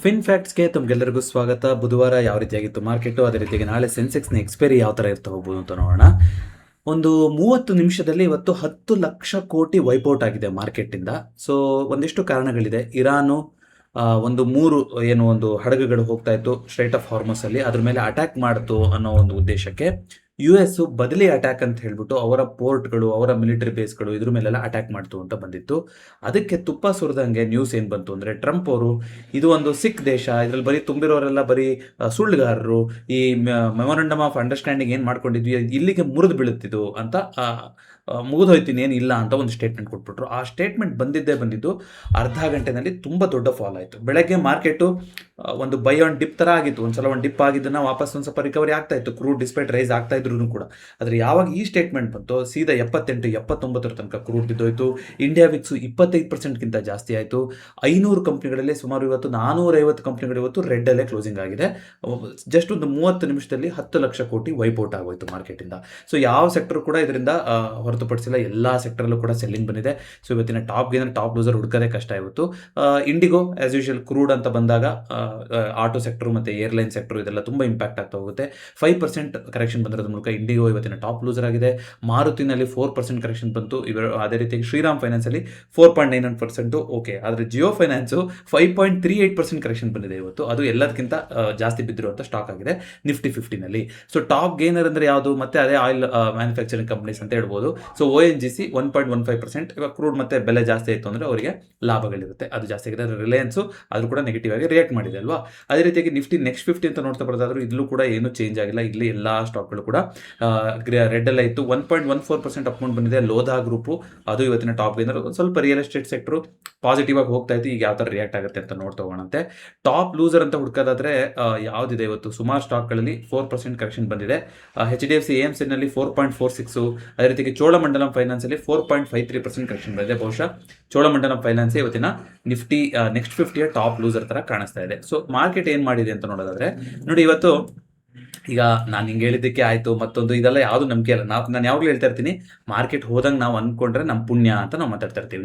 Fin ಫ್ಯಾಕ್ಟ್ಸ್ಗೆ ತಮಗೆಲ್ಲರಿಗೂ ಸ್ವಾಗತ. ಬುಧವಾರ ಯಾವ ರೀತಿಯಾಗಿತ್ತು ಮಾರ್ಕೆಟು, ಅದೇ ರೀತಿಯಾಗಿ ನಾಳೆ ಸೆನ್ಸೆಕ್ಸ್ನ ಎಕ್ಸ್ಪೈರಿ ಯಾವ ಥರ ಇರ್ತಾ ಹೋಗ್ಬೋದು ಅಂತ ನೋಡೋಣ. ಒಂದು 30 ನಿಮಿಷದಲ್ಲಿ ಇವತ್ತು 10 ಲಕ್ಷ ಕೋಟಿ ವೈಪೌಟ್ ಆಗಿದೆ ಮಾರ್ಕೆಟಿಂದ. ಸೊ ಒಂದಿಷ್ಟು ಕಾರಣಗಳಿದೆ. ಇರಾನು ಒಂದು 3 ಒಂದು ಹಡಗುಗಳು ಹೋಗ್ತಾ ಇತ್ತು ಸ್ಟ್ರೈಟ್ ಆಫ್ ಹಾರ್ಮೋಸಲ್ಲಿ, ಅದ್ರ ಮೇಲೆ ಅಟ್ಯಾಕ್ ಮಾಡ್ತು ಅನ್ನೋ ಒಂದು ಉದ್ದೇಶಕ್ಕೆ US ಬದಲಿ ಅಟ್ಯಾಕ್ ಅಂತ ಹೇಳ್ಬಿಟ್ಟು ಅವರ ಪೋರ್ಟ್ಗಳು, ಅವರ ಮಿಲಿಟರಿ ಬೇಸ್ಗಳು ಇದ್ರ ಮೇಲೆಲ್ಲ ಅಟ್ಯಾಕ್ ಮಾಡ್ತು ಅಂತ ಬಂದಿತ್ತು. ಅದಕ್ಕೆ ತುಪ್ಪ ಸುರಿದಂಗೆ ನ್ಯೂಸ್ ಏನು ಬಂತು ಅಂದರೆ, ಟ್ರಂಪ್ ಅವರು ಇದು ಒಂದು ಸಿಕ್ ದೇಶ, ಇದರಲ್ಲಿ ಬರೀ ತುಂಬಿರೋರೆಲ್ಲ ಬರೀ ಸುಳ್ಳುಗಾರರು, ಈ ಮೆಮೊರಂಡಮ್ ಆಫ್ ಅಂಡರ್ಸ್ಟ್ಯಾಂಡಿಂಗ್ ಏನು ಮಾಡ್ಕೊಂಡಿದ್ವಿ ಇಲ್ಲಿಗೆ ಮುರಿದು ಬೀಳುತ್ತಿದ್ದು ಅಂತ ಮುಗಿದೋಯ್ತೀನಿ ಏನಿಲ್ಲ ಅಂತ ಒಂದು ಸ್ಟೇಟ್ಮೆಂಟ್ ಕೊಟ್ಬಿಟ್ರು. ಆ ಸ್ಟೇಟ್ಮೆಂಟ್ ಬಂದಿದ್ದು ಅರ್ಧ ಗಂಟೆನಲ್ಲಿ ತುಂಬ ದೊಡ್ಡ ಫಾಲ್ ಆಯಿತು. ಬೆಳಗ್ಗೆ ಮಾರ್ಕೆಟು ಒಂದು ಬೈ ಆನ್ ಡಿಪ್ ಥರ ಆಗಿತ್ತು. ಒಂದ್ಸಲ ಒಂದು ಡಿಪ್ ಆಗಿದ್ದನ್ನು ವಾಪಸ್ ಒಂದು ಸ್ವಲ್ಪ ರಿಕವರಿ ಆಗ್ತಾ ಇತ್ತು, ಕ್ರೂಡ್ ಡಿಸ್ಪೈಟ್ ರೈಸ್ ಆಗ್ತಾ ಇದ್ರು ಕೂಡ. ಆದರೆ ಯಾವಾಗ ಈ ಸ್ಟೇಟ್ಮೆಂಟ್ ಬಂತು, ಸೀದಾ 78-79 ತನಕ ಕ್ರೂಡ್ ಬಿದ್ದೋಯ್ತು. ಇಂಡಿಯಾ ವಿಕ್ಸು 25%ಗಿಂತ ಜಾಸ್ತಿ ಆಯಿತು. 500 ಕಂಪ್ನಿಗಳಲ್ಲಿ ಸುಮಾರು ಇವತ್ತು 450 ಕಂಪ್ನಿಗಳು ಇವತ್ತು ರೆಡ್ಡಲ್ಲೇ ಕ್ಲೋಸಿಂಗ್ ಆಗಿದೆ. ಜಸ್ಟ್ ಒಂದು 30 ನಿಮಿಷದಲ್ಲಿ 10 ಲಕ್ಷ ಕೋಟಿ ವೈಪೌಟ್ ಆಗೋಯ್ತು ಮಾರ್ಕೆಟಿಂದ. ಸೊ ಯಾವ ಸೆಕ್ಟರ್ ಕೂಡ ಇದರಿಂದ ಹೊರತುಪಡಿಸಿಲ್ಲ, ಎಲ್ಲ ಸೆಕ್ಟರಲ್ಲೂ ಕೂಡ ಸೆಲ್ಲಿಂಗ್ ಬಂದಿದೆ. ಸೊ ಇವತ್ತಿನ ಟಾಪ್ ಗೇನರ್, ಟಾಪ್ ಲೂಸರ್ ಹುಡುಕದೇ ಕಷ್ಟ ಇವತ್ತು. ಇಂಡಿಗೋ ಆಸ್ ಯೂಶುವಲ್ ಕ್ರೂಡ್ ಅಂತ ಬಂದಾಗ ಆಟೋ ಸೆಕ್ಟರ್ ಮತ್ತು ಏರ್ಲೈನ್ ಸೆಕ್ಟರ್ ಇದೆಲ್ಲ ತುಂಬ ಇಂಪ್ಯಾಕ್ಟ್ ಆಗ್ತಾ ಹೋಗುತ್ತೆ. 5% ಕರೆಕ್ಷನ್ ಬಂದಿರೋದ್ರ ಮೂಲಕ ಇಂಡಿಗೋ ಇವತ್ತಿನ ಟಾಪ್ ಲೂಸರ್ ಆಗಿದೆ. ಮಾರುತಿನಲ್ಲಿ 4% ಕರೆಕ್ಷನ್ ಬಂತು. ಅದೇ ರೀತಿಯಾಗಿ ಶ್ರೀರಾಮ್ ಫೈನಾನ್ಸಲ್ಲಿ 4.91%. ಓಕೆ, ಆದರೆ ಜಿಯೋ ಫೈನಾನ್ಸು 5.38% ಕರೆಕ್ಷನ್ ಬಂದಿದೆ ಇವತ್ತು. ಅದು ಎಲ್ಲದಕ್ಕಿಂತ ಜಾಸ್ತಿ ಬಿದ್ದಿರುವಂಥ ಸ್ಟಾಕ್ ಆಗಿದೆ ನಿಫ್ಟಿ 50ನಲ್ಲಿ. ಸೊ ಟಾಪ್ ಗೇನರ್ ಅಂದರೆ ಯಾವುದು? ಮತ್ತೆ ಅದೇ ಆಯಿಲ್ ಮ್ಯಾನುಫ್ಯಾಕ್ಚರಿಂಗ್ ಕಂಪ್ನೀಸ್ ಅಂತ ಹೇಳ್ಬೋದು. So ONGC 1.15%. ಇವಾಗ ಕ್ರೂಡ್ ಮತ್ತೆ ಬೆಲೆ ಜಾಸ್ತಿ ಆಯಿತು ಅಂದರೆ ಅವರಿಗೆ ಲಾಭಗಳಿರುತ್ತೆ, ಅದು ಜಾಸ್ತಿ ಆಗಿದೆ. ರಿಲಯನ್ಸು ಅದು ಕೂಡ ನೆಗೆಟಿವ್ ಆಗಿ ರಿಯಾಕ್ಟ್ ಮಾಡಿದೆ ಅಲ್ವಾ. ಅದೇ ರೀತಿಯಾಗಿ ನಿಫ್ಟಿ ನೆಕ್ಸ್ಟ್ 50 ಅಂತ ನೋಡ್ತಾ ಬರೋದಾದ್ರೂ ಇಲ್ಲೂ ಕೂಡ ಏನು ಚೇಂಜ್ ಆಗಿಲ್ಲ. ಇಲ್ಲಿ ಎಲ್ಲ ಸ್ಟಾಕ್ಗಳು ಕೂಡ ರೆಡ್ ಎಲ್ಲ ಇತ್ತು. 1.14% ಅಪ್ಮೌಂಟ್ ಬಂದಿದೆ. ಲೋಧಾ ಗ್ರೂಪು ಅದು ಇವತ್ತಿನ ಟಾಪ್ ಗೇನರ್. ಸ್ವಲ್ಪ ರಿಯಲ್ ಎಸ್ಟೇಟ್ ಸೆಕ್ಟರ್ ಪಾಸಿಟಿವ್ ಆಗಿ ಹೋಗ್ತಾ ಇತ್ತು. ಈಗ ಯಾವ ಥರ ರಿಯಾಕ್ಟ್ ಆಗುತ್ತೆ ಅಂತ ನೋಡ್ತಾ ಹೋಗೋಣಂತೆ. ಟಾಪ್ ಲೂಸರ್ ಅಂತ ಹುಡ್ಕೋದಾದ್ರೆ ಯಾವುದಿದೆ ಇವತ್ತು? ಸುಮಾರು ಸ್ಟಾಕ್ಗಳಲ್ಲಿ 4% ಕರೆಕ್ಷನ್ ಬಂದಿದೆ. HDFC AMCನಲ್ಲಿ 4.46. ಅದೇ ರೀತಿಗೆ ಚೋಳಮಂಡಲಂ ಫೈನಾನ್ಸಲ್ಲಿ 4.53% ಕರೆಕ್ಷನ್ ಬಂದಿದೆ. ಬಹುಶಃ ಚೋಳಮಂಡಲಂ ಫೈನಾನ್ಸ್ ಇವತ್ತಿನ ನಿಫ್ಟಿ ನೆಕ್ಸ್ಟ್ 50ಯ ಟಾಪ್ ಲೂಸರ್ ಥರ ಕಾಣಿಸ್ತಾ ಇದೆ. ಸೊ ಮಾರ್ಕೆಟ್ ಏನು ಮಾಡಿದೆ ಅಂತ ನೋಡೋದಾದ್ರೆ ನೋಡಿ, ಇವತ್ತು ಈಗ ನಾನು ಹಿಂಗೆ ಹೇಳಿದ್ದಕ್ಕೆ ಆಯಿತು ಮತ್ತೊಂದು ಇದೆಲ್ಲ ಯಾವುದು ನಂಬಿಕೆ ಅಲ್ಲ. ನಾನು ಯಾವಾಗಲೂ ಹೇಳ್ತಾ ಇರ್ತೀನಿ, ಮಾರ್ಕೆಟ್ ಹೋದಂಗೆ ನಾವು ಅಂದ್ಕೊಂಡ್ರೆ ನಮ್ಮ ಪುಣ್ಯ ಅಂತ ನಾವು ಮಾತಾಡ್ತಾ ಇರ್ತೀವಿ.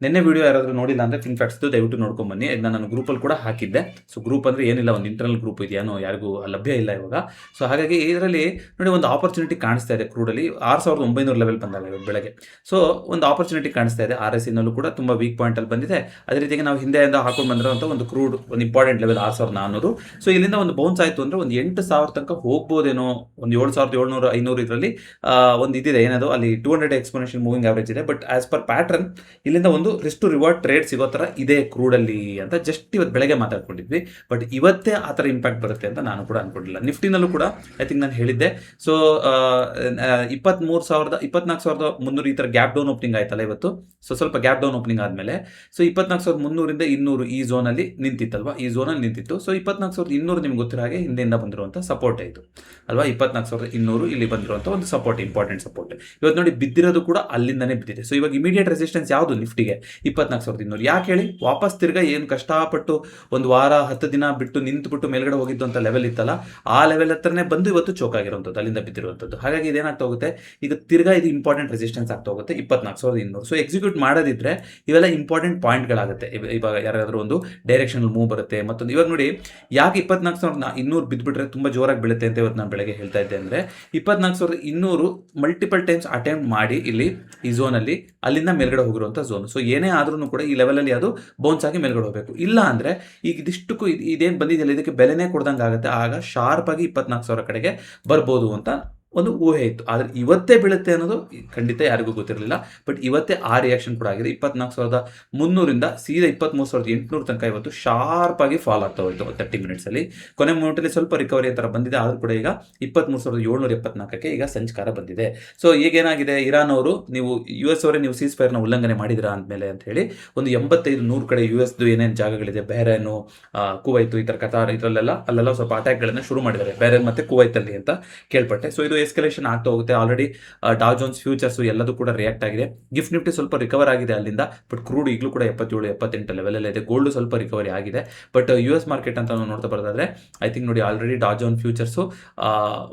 ನಿನ್ನೆ ವಿಡಿಯೋ ಯಾರಾದರೂ ನೋಡಿಲ್ಲ ಅಂದರೆ ಫಿನ್ ಫ್ಯಾಕ್ಟ್ಸ್ದು ದಯವಿಟ್ಟು ನೋಡ್ಕೊಂಬನ್ನಿ. ಇದನ್ನ ನಾನು ಗ್ರೂಪಲ್ಲಿ ಕೂಡ ಹಾಕಿದ್ದೆ. ಸೊ ಗ್ರೂಪ್ ಅಂದರೆ ಏನಿಲ್ಲ, ಒಂದು ಇಂಟರ್ನಲ್ ಗ್ರೂಪ್ ಇದೆಯೇನೋ, ಯಾರಿಗೂ ಲಭ್ಯ ಇಲ್ಲ ಇವಾಗ. ಸೊ ಹಾಗಾಗಿ ಇದರಲ್ಲಿ ನೋಡಿ ಒಂದು ಆಪರ್ಚುನಿಟಿ ಕಾಣಿಸ್ತಾ ಇದೆ. ಕ್ರೂಡಲ್ಲಿ 6,900 ಲೆವೆಲ್ ಬಂದಾಗ ಇವತ್ತು ಬೆಳಗ್ಗೆ. ಸೊ ಒಂದು ಆಪರ್ಚುನಿಟಿ ಕಾಣಿಸ್ತಾ ಇದೆ. RSIನಲ್ಲೂ ಕೂಡ ತುಂಬ ವೀಕ್ ಪಾಯಿಂಟಲ್ಲಿ ಬಂದಿದೆ. ಅದೇ ರೀತಿಗೆ ನಾವು ಹಿಂದೆಯಿಂದ ಹಾಕೊಂಡು ಬಂದಿರೋಂಥ ಒಂದು ಕ್ರೂಡ್ ಒಂದು ಇಂಪಾರ್ಟೆಂಟ್ ಲೆವೆಲ್ 6,400. ಸೊ ಇಲ್ಲಿಂದ ಒಂದು ಬೌನ್ಸ್ ಆಯಿತು ಅಂದರೆ ಒಂದು 8,000 ತನಕ ಹೋಗ್ಬೋದೇನೋ. ಒಂದು 7,700 500 ಇದರಲ್ಲಿ ಒಂದು ಇದಿದೆ ಏನದು, ಅಲ್ಲಿ 200 ಎಕ್ಸ್ಪೋನೆನ್ಷಿಯಲ್ ಮೂವಿಂಗ್ ಆವರೇಜ್ ಇದೆ. ಬಟ್ ಆಸ್ ಪರ್ ಪ್ಯಾಟರ್ನ್ ಇಲ್ಲಿಂದ ಒಂದು ರಿಸ್ಕ್ ಟು ರಿವಾರ್ಡ್ ಟ್ರೇಡ್ ಸಿಗೋ ಥರ ಇದೆ ಕ್ರೂಡಲ್ಲಿ ಅಂತ ಜಸ್ಟ್ ಇವತ್ತು ಬೆಳಗ್ಗೆ ಮಾತಾಡ್ಕೊಂಡಿದ್ವಿ. ಬಟ್ ಇವತ್ತೇ ಆ ಥರ ಇಂಪ್ಯಾಕ್ಟ್ ಬರುತ್ತೆ ಅಂತ ನಾನು ಕೂಡ ಅನ್ಕೊಂಡಿಲ್ಲ. ನಿಫ್ಟಿನಲ್ಲೂ ಕೂಡ ಐ ಥಿಂಕ್ ನಾನು ಹೇಳಿದ್ದೆ. ಸೊ 24,300 ಈ ಥರ ಗ್ಯಾಪ್ ಡೌನ್ ಓಪನಿಂಗ್ ಆಯ್ತಲ್ಲ ಇವತ್ತು. ಸೊ ಸ್ವಲ್ಪ ಗ್ಯಾಪ್ ಡೌನ್ ಓಪನಿಂಗ್ ಆದಮೇಲೆ ಸೊ 24,300 ಇಂದ 200 ಈ ಝೋನಲ್ಲಿ ನಿಂತಿತ್ತಲ್ವಾ, ಈ ಝೋನಲ್ಲಿ ನಿಂತಿತ್ತು. ಸೊ 24,200 ನಿಮ್ಗೆ ಗೊತ್ತಿರೋ ಹಾಗೆ ಹಿಂದೆಯಿಂದ ಬಂದಿರುವಂಥ ಸಪೋರ್ಟ್ ಆಯಿತು ಅಲ್ವಾ. 24,200 ಇಲ್ಲಿ ಬಂದಿರುವಂಥ ಒಂದು ಸಪೋರ್ಟ್, ಇಂಪಾರ್ಟೆಂಟ್ ಸಪೋರ್ಟ್. ಇವತ್ತು ನೋಡಿ ಬಿದ್ದಿರೋದು ಕೂಡ ಅಲ್ಲಿಂದನೇ ಬಿದ್ದಿದೆ. ಸೊ ಇವಾಗ ಇಮಿಡಿಯೇಟ್ ರೆಸಿಸ್ಟೆನ್ಸ್ ಯಾವುದು ನಿಫ್ಟಿಗೆ? 24,200. ಯಾಕೆ ಹೇಳಿ? ವಾಪಸ್ ತಿರ್ಗಾ ಏನು ಕಷ್ಟಪಟ್ಟು ಒಂದು ವಾರ 10 ದಿನ ಬಿಟ್ಟು ನಿಂತುಬಿಟ್ಟು ಮೇಲ್ಗಡೆ ಹೋಗಿದ್ದು ಅಂತ ಲೆವೆಲ್ ಇತ್ತಲ್ಲ, ಆ ಲೆವೆಲ್ ಹತ್ರನೇ ಬಂದು ಇವತ್ತು ಚೋಕ್ ಆಗಿರುವಂಥದ್ದು, ಅಲ್ಲಿಂದ ಬಿದ್ದಿರುವಂಥದ್ದು. ಹಾಗಾಗಿ ಇದೇನಾಗ್ತಾ ಹೋಗುತ್ತೆ, ಈಗ ತಿರ್ಗಾ ಇದು ಇಂಪಾರ್ಟೆಂಟ್ ರೆಸಿಸ್ಟೆನ್ಸ್ ಆಗ್ತಾ ಹೋಗುತ್ತೆ 24,200. ಸೊ ಎಕ್ಸಿಕ್ಯೂಟ್ ಮಾಡೋದಿದ್ರೆ ಇವೆಲ್ಲ ಇಂಪಾರ್ಟೆಂಟ್ ಪಾಯಿಂಟ್ಗಳಾಗುತ್ತೆ. ಇವಾಗ ಯಾರಾದರೂ ಒಂದು ಡೈರೆಕ್ಷನಲ್ ಮೂವ್ ಬರುತ್ತೆ. ಮತ್ತೊಂದು ಇವಾಗ ನೋಡಿ, ಯಾಕೆ 24,200 ಬಿದ್ದುಬಿಟ್ರೆ ತುಂಬ ಜೋರಾಗಿ ಬೀಳುತ್ತೆ ಅಂತ ಇವತ್ತು ನಾನು ಬೆಳಗ್ಗೆ ಹೇಳ್ತಾ ಇದ್ದೆ ಅಂದರೆ, 24,200 ಮಲ್ಟಿಪಲ್ ಟೈಮ್ಸ್ ಅಟೆಂಪ್ಟ್ ಮಾಡಿ ಇಲ್ಲಿ ಈ ಝೋನಲ್ಲಿ ಅಲ್ಲಿಂದ ಮೇಲ್ಗಡೆ ಹೋಗಿರುವಂಥ ಝೋನ್. ಸೊ ಏನೇ ಆದ್ರೂ ಕೂಡ ಈ ಲೆವೆಲಲ್ಲಿ ಅದು ಬೌನ್ಸ್ ಆಗಿ ಮೇಲ್ಗಡೆ ಹೋಗಬೇಕು. ಇಲ್ಲ ಅಂದರೆ ಈಗ ಇದಿಷ್ಟಕ್ಕೂ ಇದೇನು ಬಂದಿದೆಯಲ್ಲ ಇದಕ್ಕೆ ಬೆಲೆನೇ ಕೊಡ್ದಂಗೆ ಆಗುತ್ತೆ. ಆಗ ಶಾರ್ಪ್ ಆಗಿ 24,000 ಕಡೆಗೆ ಬರ್ಬೋದು ಅಂತ ಒಂದು ಊಹೆ ಇತ್ತು. ಆದರೆ ಇವತ್ತೇ ಬೀಳುತ್ತೆ ಅನ್ನೋದು ಖಂಡಿತ ಯಾರಿಗೂ ಗೊತ್ತಿರಲಿಲ್ಲ. ಬಟ್ ಇವತ್ತೇ ಆ ರಿಯಾಕ್ಷನ್ ಕೂಡ ಆಗಿದೆ. 24,300 ಸೀದಾ 23,800 ತನಕ ಇವತ್ತು ಶಾರ್ಪ್ ಆಗಿ ಫಾಲ್ ಆಗ್ತಾ ಹೋಯಿತು 30 ಮಿನಿಟ್ಸಲ್ಲಿ. ಕೊನೆ ಮೂಮೆಂಟಲ್ಲಿ ಸ್ವಲ್ಪ ರಿಕವರಿ ಥರ ಬಂದಿದೆ. ಆದರೂ ಕೂಡ ಈಗ 23,774ಕ್ಕೆ ಈಗ ಸಂಚಕಾರ ಬಂದಿದೆ. ಸೊ ಈಗೇನಾಗಿದೆ, ಇರಾನ್ ಅವರು ನೀವು US ಅವರೇ ನೀವು ಸೀಸ್ ಫೈರ್ನ ಉಲ್ಲಂಘನೆ ಮಾಡಿದಿರಾ ಅಂದಮೇಲೆ ಅಂತ ಹೇಳಿ ಒಂದು 85-100 ಕಡೆ USದು ಏನೇನು ಜಾಗಗಳಿದೆ, ಬಹ್ರೇನು, ಕುವೈತು, ಈ ಥರ ಕತಾರ್, ಇದರಲ್ಲೆಲ್ಲ ಅಲ್ಲೆಲ್ಲ ಸ್ವಲ್ಪ ಅಟ್ಯಾಕ್ಗಳನ್ನು ಶುರು ಮಾಡಿದ್ದಾರೆ, ಬಹ್ರೇನ್ ಮತ್ತು ಕುವೈತಲ್ಲಿ ಅಂತ ಕೇಳ್ಪಟ್ಟೆ. ಸೊ ಇದು ಎಸ್ಕಲೇಷನ್ ಆಗ್ತಾ ಹೋಗುತ್ತೆ. ಆಲ್ರೆಡಿ ಡೌ ಜೋನ್ಸ್ ಫ್ಯೂಚರ್ಸ್ ಎಲ್ಲದೂ ಕೂಡ ರಿಯಾಕ್ಟ್ ಆಗಿದೆ. ಗಿಫ್ಟ್ ನಿಫ್ಟಿ ಸ್ವಲ್ಪ ರಿಕವರ್ ಆಗಿದೆ ಅಲ್ಲಿಂದ, ಬಟ್ ಕ್ರೂಡ್ ಈಗಲೂ ಕೂಡ 77-78 ಲೆವೆಲ್ ಇದೆ. ಗೋಲ್ಡ್ ಸ್ವಲ್ಪ ರಿಕವರಿ ಆಗಿದೆ. ಬಟ್ US ಮಾರ್ಕೆಟ್ ಅಂತ ನಾವು ನೋಡ್ತಾ ಬರೋದಾದ್ರೆ ಐ ಥಿಂಕ್ ನೋಡಿ ಆಲ್ರೆಡಿ ಡೌ ಜೋನ್ ಫ್ಯೂಚರ್ಸ್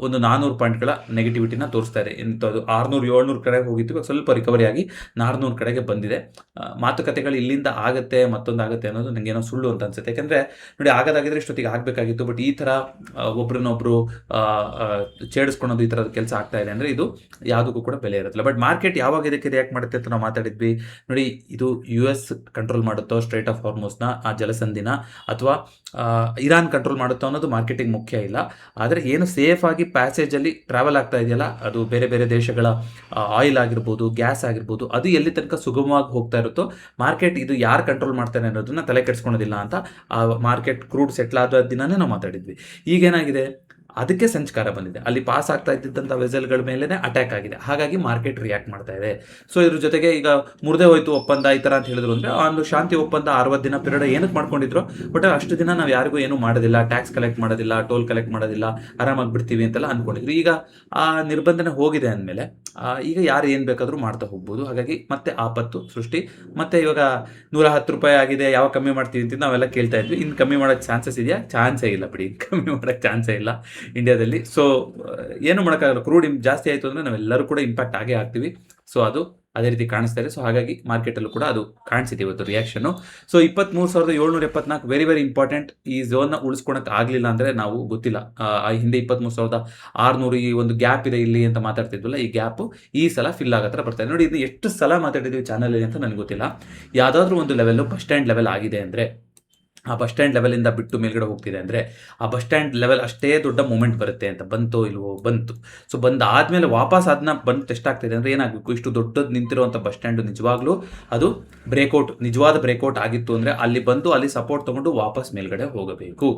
ಒಂದು 400 ಪಾಯಿಂಟ್ಗಳ ನೆಗೆಟಿವಿಟಿನ ತೋರಿಸ್ತಾ ಇದೆ. ಇಂಥದ್ದು 600-700 ಕಡೆಗೆ ಹೋಗಿತ್ತು, ಇವಾಗ ಸ್ವಲ್ಪ ರಿಕವರಿ ಆಗಿ 400 ಕಡೆಗೆ ಬಂದಿದೆ. ಮಾತುಕತೆಗಳು ಇಲ್ಲಿಂದ ಆಗುತ್ತೆ ಮತ್ತೊಂದು ಆಗುತ್ತೆ ಅನ್ನೋದು ನನಗೆ ಏನೋ ಸುಳ್ಳು ಅಂತ ಅನ್ಸುತ್ತೆ. ಯಾಕಂದ್ರೆ ನೋಡಿ ಆಗೋದಾಗಿದ್ರೆ ಇಷ್ಟೊತ್ತಿಗೆ ಆಗಬೇಕಾಗಿತ್ತು. ಬಟ್ ಈ ಥರ ಒಬ್ರನ್ನೊಬ್ರು ಛೇಡಿಸ್ಕೊಳೋದು ಈ ಥರದ ಕೆಲಸ ಆಗ್ತಾ ಇದೆ ಅಂದರೆ ಇದು ಯಾವುದಕ್ಕೂ ಕೂಡ ಬೆಲೆ ಇರುತ್ತಲ್ಲ. ಬಟ್ ಮಾರ್ಕೆಟ್ ಯಾವಾಗ ಇದಕ್ಕೆ ರಿಯಾಕ್ಟ್ ಮಾಡುತ್ತೆ ಅಂತ ನಾವು ಮಾತಾಡಿದ್ವಿ ನೋಡಿ. ಇದು US ಕಂಟ್ರೋಲ್ ಮಾಡುತ್ತೋ ಸ್ಟ್ರೈಟ್ ಆಫ್ ಹಾರ್ಮೋಸ್ನ ಆ ಜಲಸಂಧಿನ, ಅಥವಾ ಇರಾನ್ ಕಂಟ್ರೋಲ್ ಮಾಡುತ್ತೋ ಅನ್ನೋದು ಮಾರ್ಕೆಟಿಂಗ್ ಮುಖ್ಯ ಇಲ್ಲ. ಆದರೆ ಏನು ಸೇಫ್ ಆಗಿ ಪ್ಯಾಸೇಜಲ್ಲಿ ಟ್ರಾವೆಲ್ ಆಗ್ತಾ ಇದೆಯಲ್ಲ, ಅದು ಬೇರೆ ಬೇರೆ ದೇಶಗಳ ಆಯಿಲ್ ಆಗಿರ್ಬೋದು, ಗ್ಯಾಸ್ ಆಗಿರ್ಬೋದು, ಅದು ಎಲ್ಲಿ ತನಕ ಸುಗಮವಾಗಿ ಹೋಗ್ತಾ ಇರುತ್ತೋ ಮಾರ್ಕೆಟ್ ಇದು ಯಾರು ಕಂಟ್ರೋಲ್ ಮಾಡ್ತಾನೆ ಅನ್ನೋದನ್ನ ತಲೆ ಕೆಡಿಸ್ಕೊಳೋದಿಲ್ಲ ಅಂತ ಆ ಮಾರ್ಕೆಟ್ ಕ್ರೂಡ್ ಸೆಟ್ಲ್ ಆದ ದಿನನೇ ನಾವು ಮಾತಾಡಿದ್ವಿ. ಈಗೇನಾಗಿದೆ, ಅದಕ್ಕೆ ಸಂಚಕಾರ ಬಂದಿದೆ. ಅಲ್ಲಿ ಪಾಸ್ ಆಗ್ತಾ ಇದ್ದಂಥ ವೆಸಲ್ಗಳ ಮೇಲೇ ಅಟ್ಯಾಕ್ ಆಗಿದೆ. ಹಾಗಾಗಿ ಮಾರ್ಕೆಟ್ ರಿಯಾಕ್ಟ್ ಮಾಡ್ತಾ ಇದೆ. ಸೊ ಇದ್ರ ಜೊತೆಗೆ ಈಗ ಮುರಿದೇ ಹೋಯ್ತು ಒಪ್ಪಂದ ಈ ಥರ ಅಂತ ಹೇಳಿದ್ರು ಅಂದರೆ ಒಂದು ಶಾಂತಿ ಒಪ್ಪಂದ 60 ದಿನ ಪೀರಿಯಡ್ ಏನಕ್ಕೆ ಮಾಡ್ಕೊಂಡಿದ್ರು, ಬಟ್ ಅಷ್ಟು ದಿನ ನಾವು ಯಾರಿಗೂ ಏನೂ ಮಾಡೋದಿಲ್ಲ, ಟ್ಯಾಕ್ಸ್ ಕಲೆಕ್ಟ್ ಮಾಡೋದಿಲ್ಲ, ಟೋಲ್ ಕಲೆಕ್ಟ್ ಮಾಡೋದಿಲ್ಲ, ಆರಾಮಾಗಿ ಬಿಡ್ತೀವಿ ಅಂತೆಲ್ಲ ಅಂದ್ಕೊಂಡಿದ್ರು. ಈಗ ಆ ನಿರ್ಬಂಧನೆ ಹೋಗಿದೆ ಅಂದಮೇಲೆ ಈಗ ಯಾರು ಏನು ಬೇಕಾದರೂ ಮಾಡ್ತಾ ಹೋಗ್ಬೋದು. ಹಾಗಾಗಿ ಮತ್ತೆ ಆಪತ್ತು ಸೃಷ್ಟಿ. ಮತ್ತೆ ಇವಾಗ 110 ರೂಪಾಯಿ ಆಗಿದೆ, ಯಾವಾಗ ಕಮ್ಮಿ ಮಾಡ್ತೀವಿ ಅಂತ ನಾವೆಲ್ಲ ಕೇಳ್ತಾ ಇದ್ವಿ. ಇನ್ನು ಕಮ್ಮಿ ಮಾಡೋಕ್ಕೆ ಚಾನ್ಸಸ್ ಇದೆಯಾ? ಚಾನ್ಸೇ ಇಲ್ಲ ಬಿಡಿ, ಕಮ್ಮಿ ಮಾಡೋಕ್ಕೆ ಚಾನ್ಸೇ ಇಲ್ಲ ಇಂಡಿಯಾದಲ್ಲಿ. ಸೊ ಏನು ಮಾಡೋಕ್ಕಾಗಲ್ಲ. ಕ್ರೂಡ್ ಜಾಸ್ತಿ ಆಯಿತು ಅಂದರೆ ನಾವೆಲ್ಲರೂ ಕೂಡ ಇಂಪ್ಯಾಕ್ಟ್ ಆಗೇ ಆಗ್ತೀವಿ. ಸೊ ಅದು ಅದೇ ರೀತಿ ಕಾಣಿಸ್ತಾ ಇದೆ. ಸೊ ಹಾಗಾಗಿ ಮಾರ್ಕೆಟಲ್ಲೂ ಕೂಡ ಅದು ಕಾಣಿಸಿದೆ ಇವತ್ತು reaction. So 23,774 very very important. ಈ ಝೋನ್ನ ಉಳಿಸ್ಕೊಳಕ್ಕೆ ಆಗಲಿಲ್ಲ ಅಂದರೆ ನಾವು ಗೊತ್ತಿಲ್ಲ. ಹಿಂದೆ 23,600 ಈ ಒಂದು ಗ್ಯಾಪ್ ಇದೆ ಇಲ್ಲಿ ಅಂತ ಮಾತಾಡ್ತಿದ್ವಲ್ಲ, ಈ ಗ್ಯಾಪು ಈ ಸಲ ಫಿಲ್ ಆಗೋ ಥರ ಬರ್ತಾ ಇದೆ. ನೋಡಿ, ಇದು ಎಷ್ಟು ಸಲ ಮಾತಾಡಿದ್ದೀವಿ ಚಾನಲಲ್ಲಿ ಅಂತ ನನಗೆ ಗೊತ್ತಿಲ್ಲ. ಯಾವುದಾದ್ರೂ ಒಂದು ಲೆವೆಲ್ಲು ಬಸ್ ಸ್ಟ್ಯಾಂಡ್ ಲೆವೆಲ್ ಆಗಿದೆ ಅಂದರೆ, ಆ ಬಸ್ ಸ್ಟ್ಯಾಂಡ್ ಲೆವೆಲಿಂದ ಬಿಟ್ಟು ಮೇಲ್ಗಡೆ ಹೋಗ್ತಿದೆ ಅಂದರೆ ಆ ಬಸ್ ಸ್ಟ್ಯಾಂಡ್ ಲೆವೆಲ್ ಅಷ್ಟೇ ದೊಡ್ಡ ಮೂಮೆಂಟ್ ಬರುತ್ತೆ ಅಂತ. ಬಂತೋ ಇಲ್ವೋ? ಬಂತು. ಸೊ ಬಂದಾದಮೇಲೆ ವಾಪಸ್ ಅದನ್ನ ಬಂದು ಎಷ್ಟಾಗ್ತಿದೆ ಅಂದರೆ ಏನಾಗಬೇಕು, ಇಷ್ಟು ದೊಡ್ಡದು ನಿಂತಿರುವಂಥ ಬಸ್ ಸ್ಟ್ಯಾಂಡು ನಿಜವಾಗ್ಲೂ ಅದು ಬ್ರೇಕ್ಔಟ್, ನಿಜವಾದ ಬ್ರೇಕ್ಔಟ್ ಆಗಿತ್ತು ಅಂದರೆ ಅಲ್ಲಿ ಬಂದು ಅಲ್ಲಿ ಸಪೋರ್ಟ್ ತೊಗೊಂಡು ವಾಪಸ್ ಮೇಲ್ಗಡೆ ಹೋಗಬೇಕು,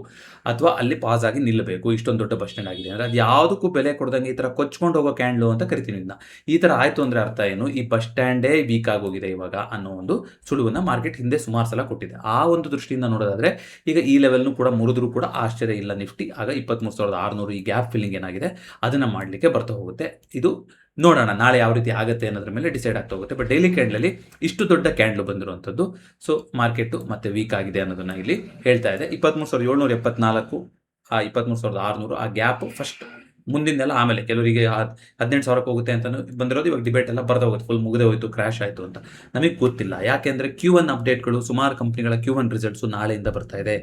ಅಥವಾ ಅಲ್ಲಿ ಪಾಸ್ ಆಗಿ ನಿಲ್ಲಬೇಕು. ಇಷ್ಟೊಂದು ದೊಡ್ಡ ಬಸ್ ಸ್ಟ್ಯಾಂಡ್ ಆಗಿದೆ ಅಂದರೆ ಅದು ಯಾವುದಕ್ಕೂ ಬೆಲೆ ಕೊಡ್ದಂಗೆ ಈ ಥರ ಕೊಚ್ಕೊಂಡು ಹೋಗೋ ಕ್ಯಾಂಡ್ಲು ಅಂತ ಕರಿತೀನಿ ಇದನ್ನ. ಈ ಥರ ಆಯಿತು ಅಂದರೆ ಅರ್ಥ ಏನು, ಈ ಬಸ್ ಸ್ಟ್ಯಾಂಡೇ ವೀಕ್ ಆಗೋಗಿದೆ ಇವಾಗ ಅನ್ನೋ ಒಂದು ಸುಳುವನ್ನು ಮಾರ್ಕೆಟ್ ಹಿಂದೆ ಸುಮಾರು ಸಲ ಕೊಟ್ಟಿದೆ. ಆ ಒಂದು ದೃಷ್ಟಿಯಿಂದ ನೋಡೋದಾದ್ರೆ ಈಗ ಈ ಲೆವೆಲ್ನು ಕೂಡ ಮುರಿದ್ರು ಕೂಡ ಆಶ್ಚರ್ಯ ಇಲ್ಲ ನಿಫ್ಟಿ. ಆಗ 23,600 ಈ ಗ್ಯಾಪ್ ಫಿಲ್ಲಿಂಗ್ ಏನಾಗಿದೆ ಅದನ್ನು ಮಾಡಲಿಕ್ಕೆ ಬರ್ತಾ ಹೋಗುತ್ತೆ. ಇದು ನೋಡೋಣ ನಾಳೆ ಯಾವ ರೀತಿ ಆಗುತ್ತೆ ಅನ್ನೋದ್ರ ಮೇಲೆ ಡಿಸೈಡ್ ಆಗ್ತಾ ಹೋಗುತ್ತೆ. ಬಟ್ ಡೈಲಿ ಕ್ಯಾಂಡ್ಲಲ್ಲಿ ಇಷ್ಟು ದೊಡ್ಡ ಕ್ಯಾಂಡ್ಲು ಬಂದಿರುವಂಥದ್ದು. ಸೊ ಮಾರ್ಕೆಟು ಮತ್ತೆ ವೀಕ್ ಆಗಿದೆ ಅನ್ನೋದನ್ನ ಇಲ್ಲಿ ಹೇಳ್ತಾ ಇದೆ. 23,774 ಆ 23,600 ಆ ಗ್ಯಾಪ್ ಫಸ್ಟ್, ಮುಂದಿನೆಲ್ಲ ಆಮೇಲೆ. ಕೆಲವರಿಗೆ 18,000 ಹೋಗುತ್ತೆ ಅಂತ ಬಂದಿರೋದು. ಇವಾಗ ಡಿಬೇಟ್ ಎಲ್ಲ ಬರ್ತಾ ಹೋಗುತ್ತೆ, ಫುಲ್ ಮುಗಿದೇ ಹೋಯ್ತು, ಕ್ರ್ಯಾಶ್ ಆಯಿತು ಅಂತ. ನಮಗೆ ಗೊತ್ತಿಲ್ಲ, ಯಾಕೆಂದರೆ Q1 ಅಪ್ಡೇಟ್ಗಳು, ಸುಮಾರು ಕಂಪ್ನಿಗಳ Q1 ರಿಸಲ್ಟ್ಸು ನಾಳೆಯಿಂದ ಬರ್ತಾ ಇದೆ.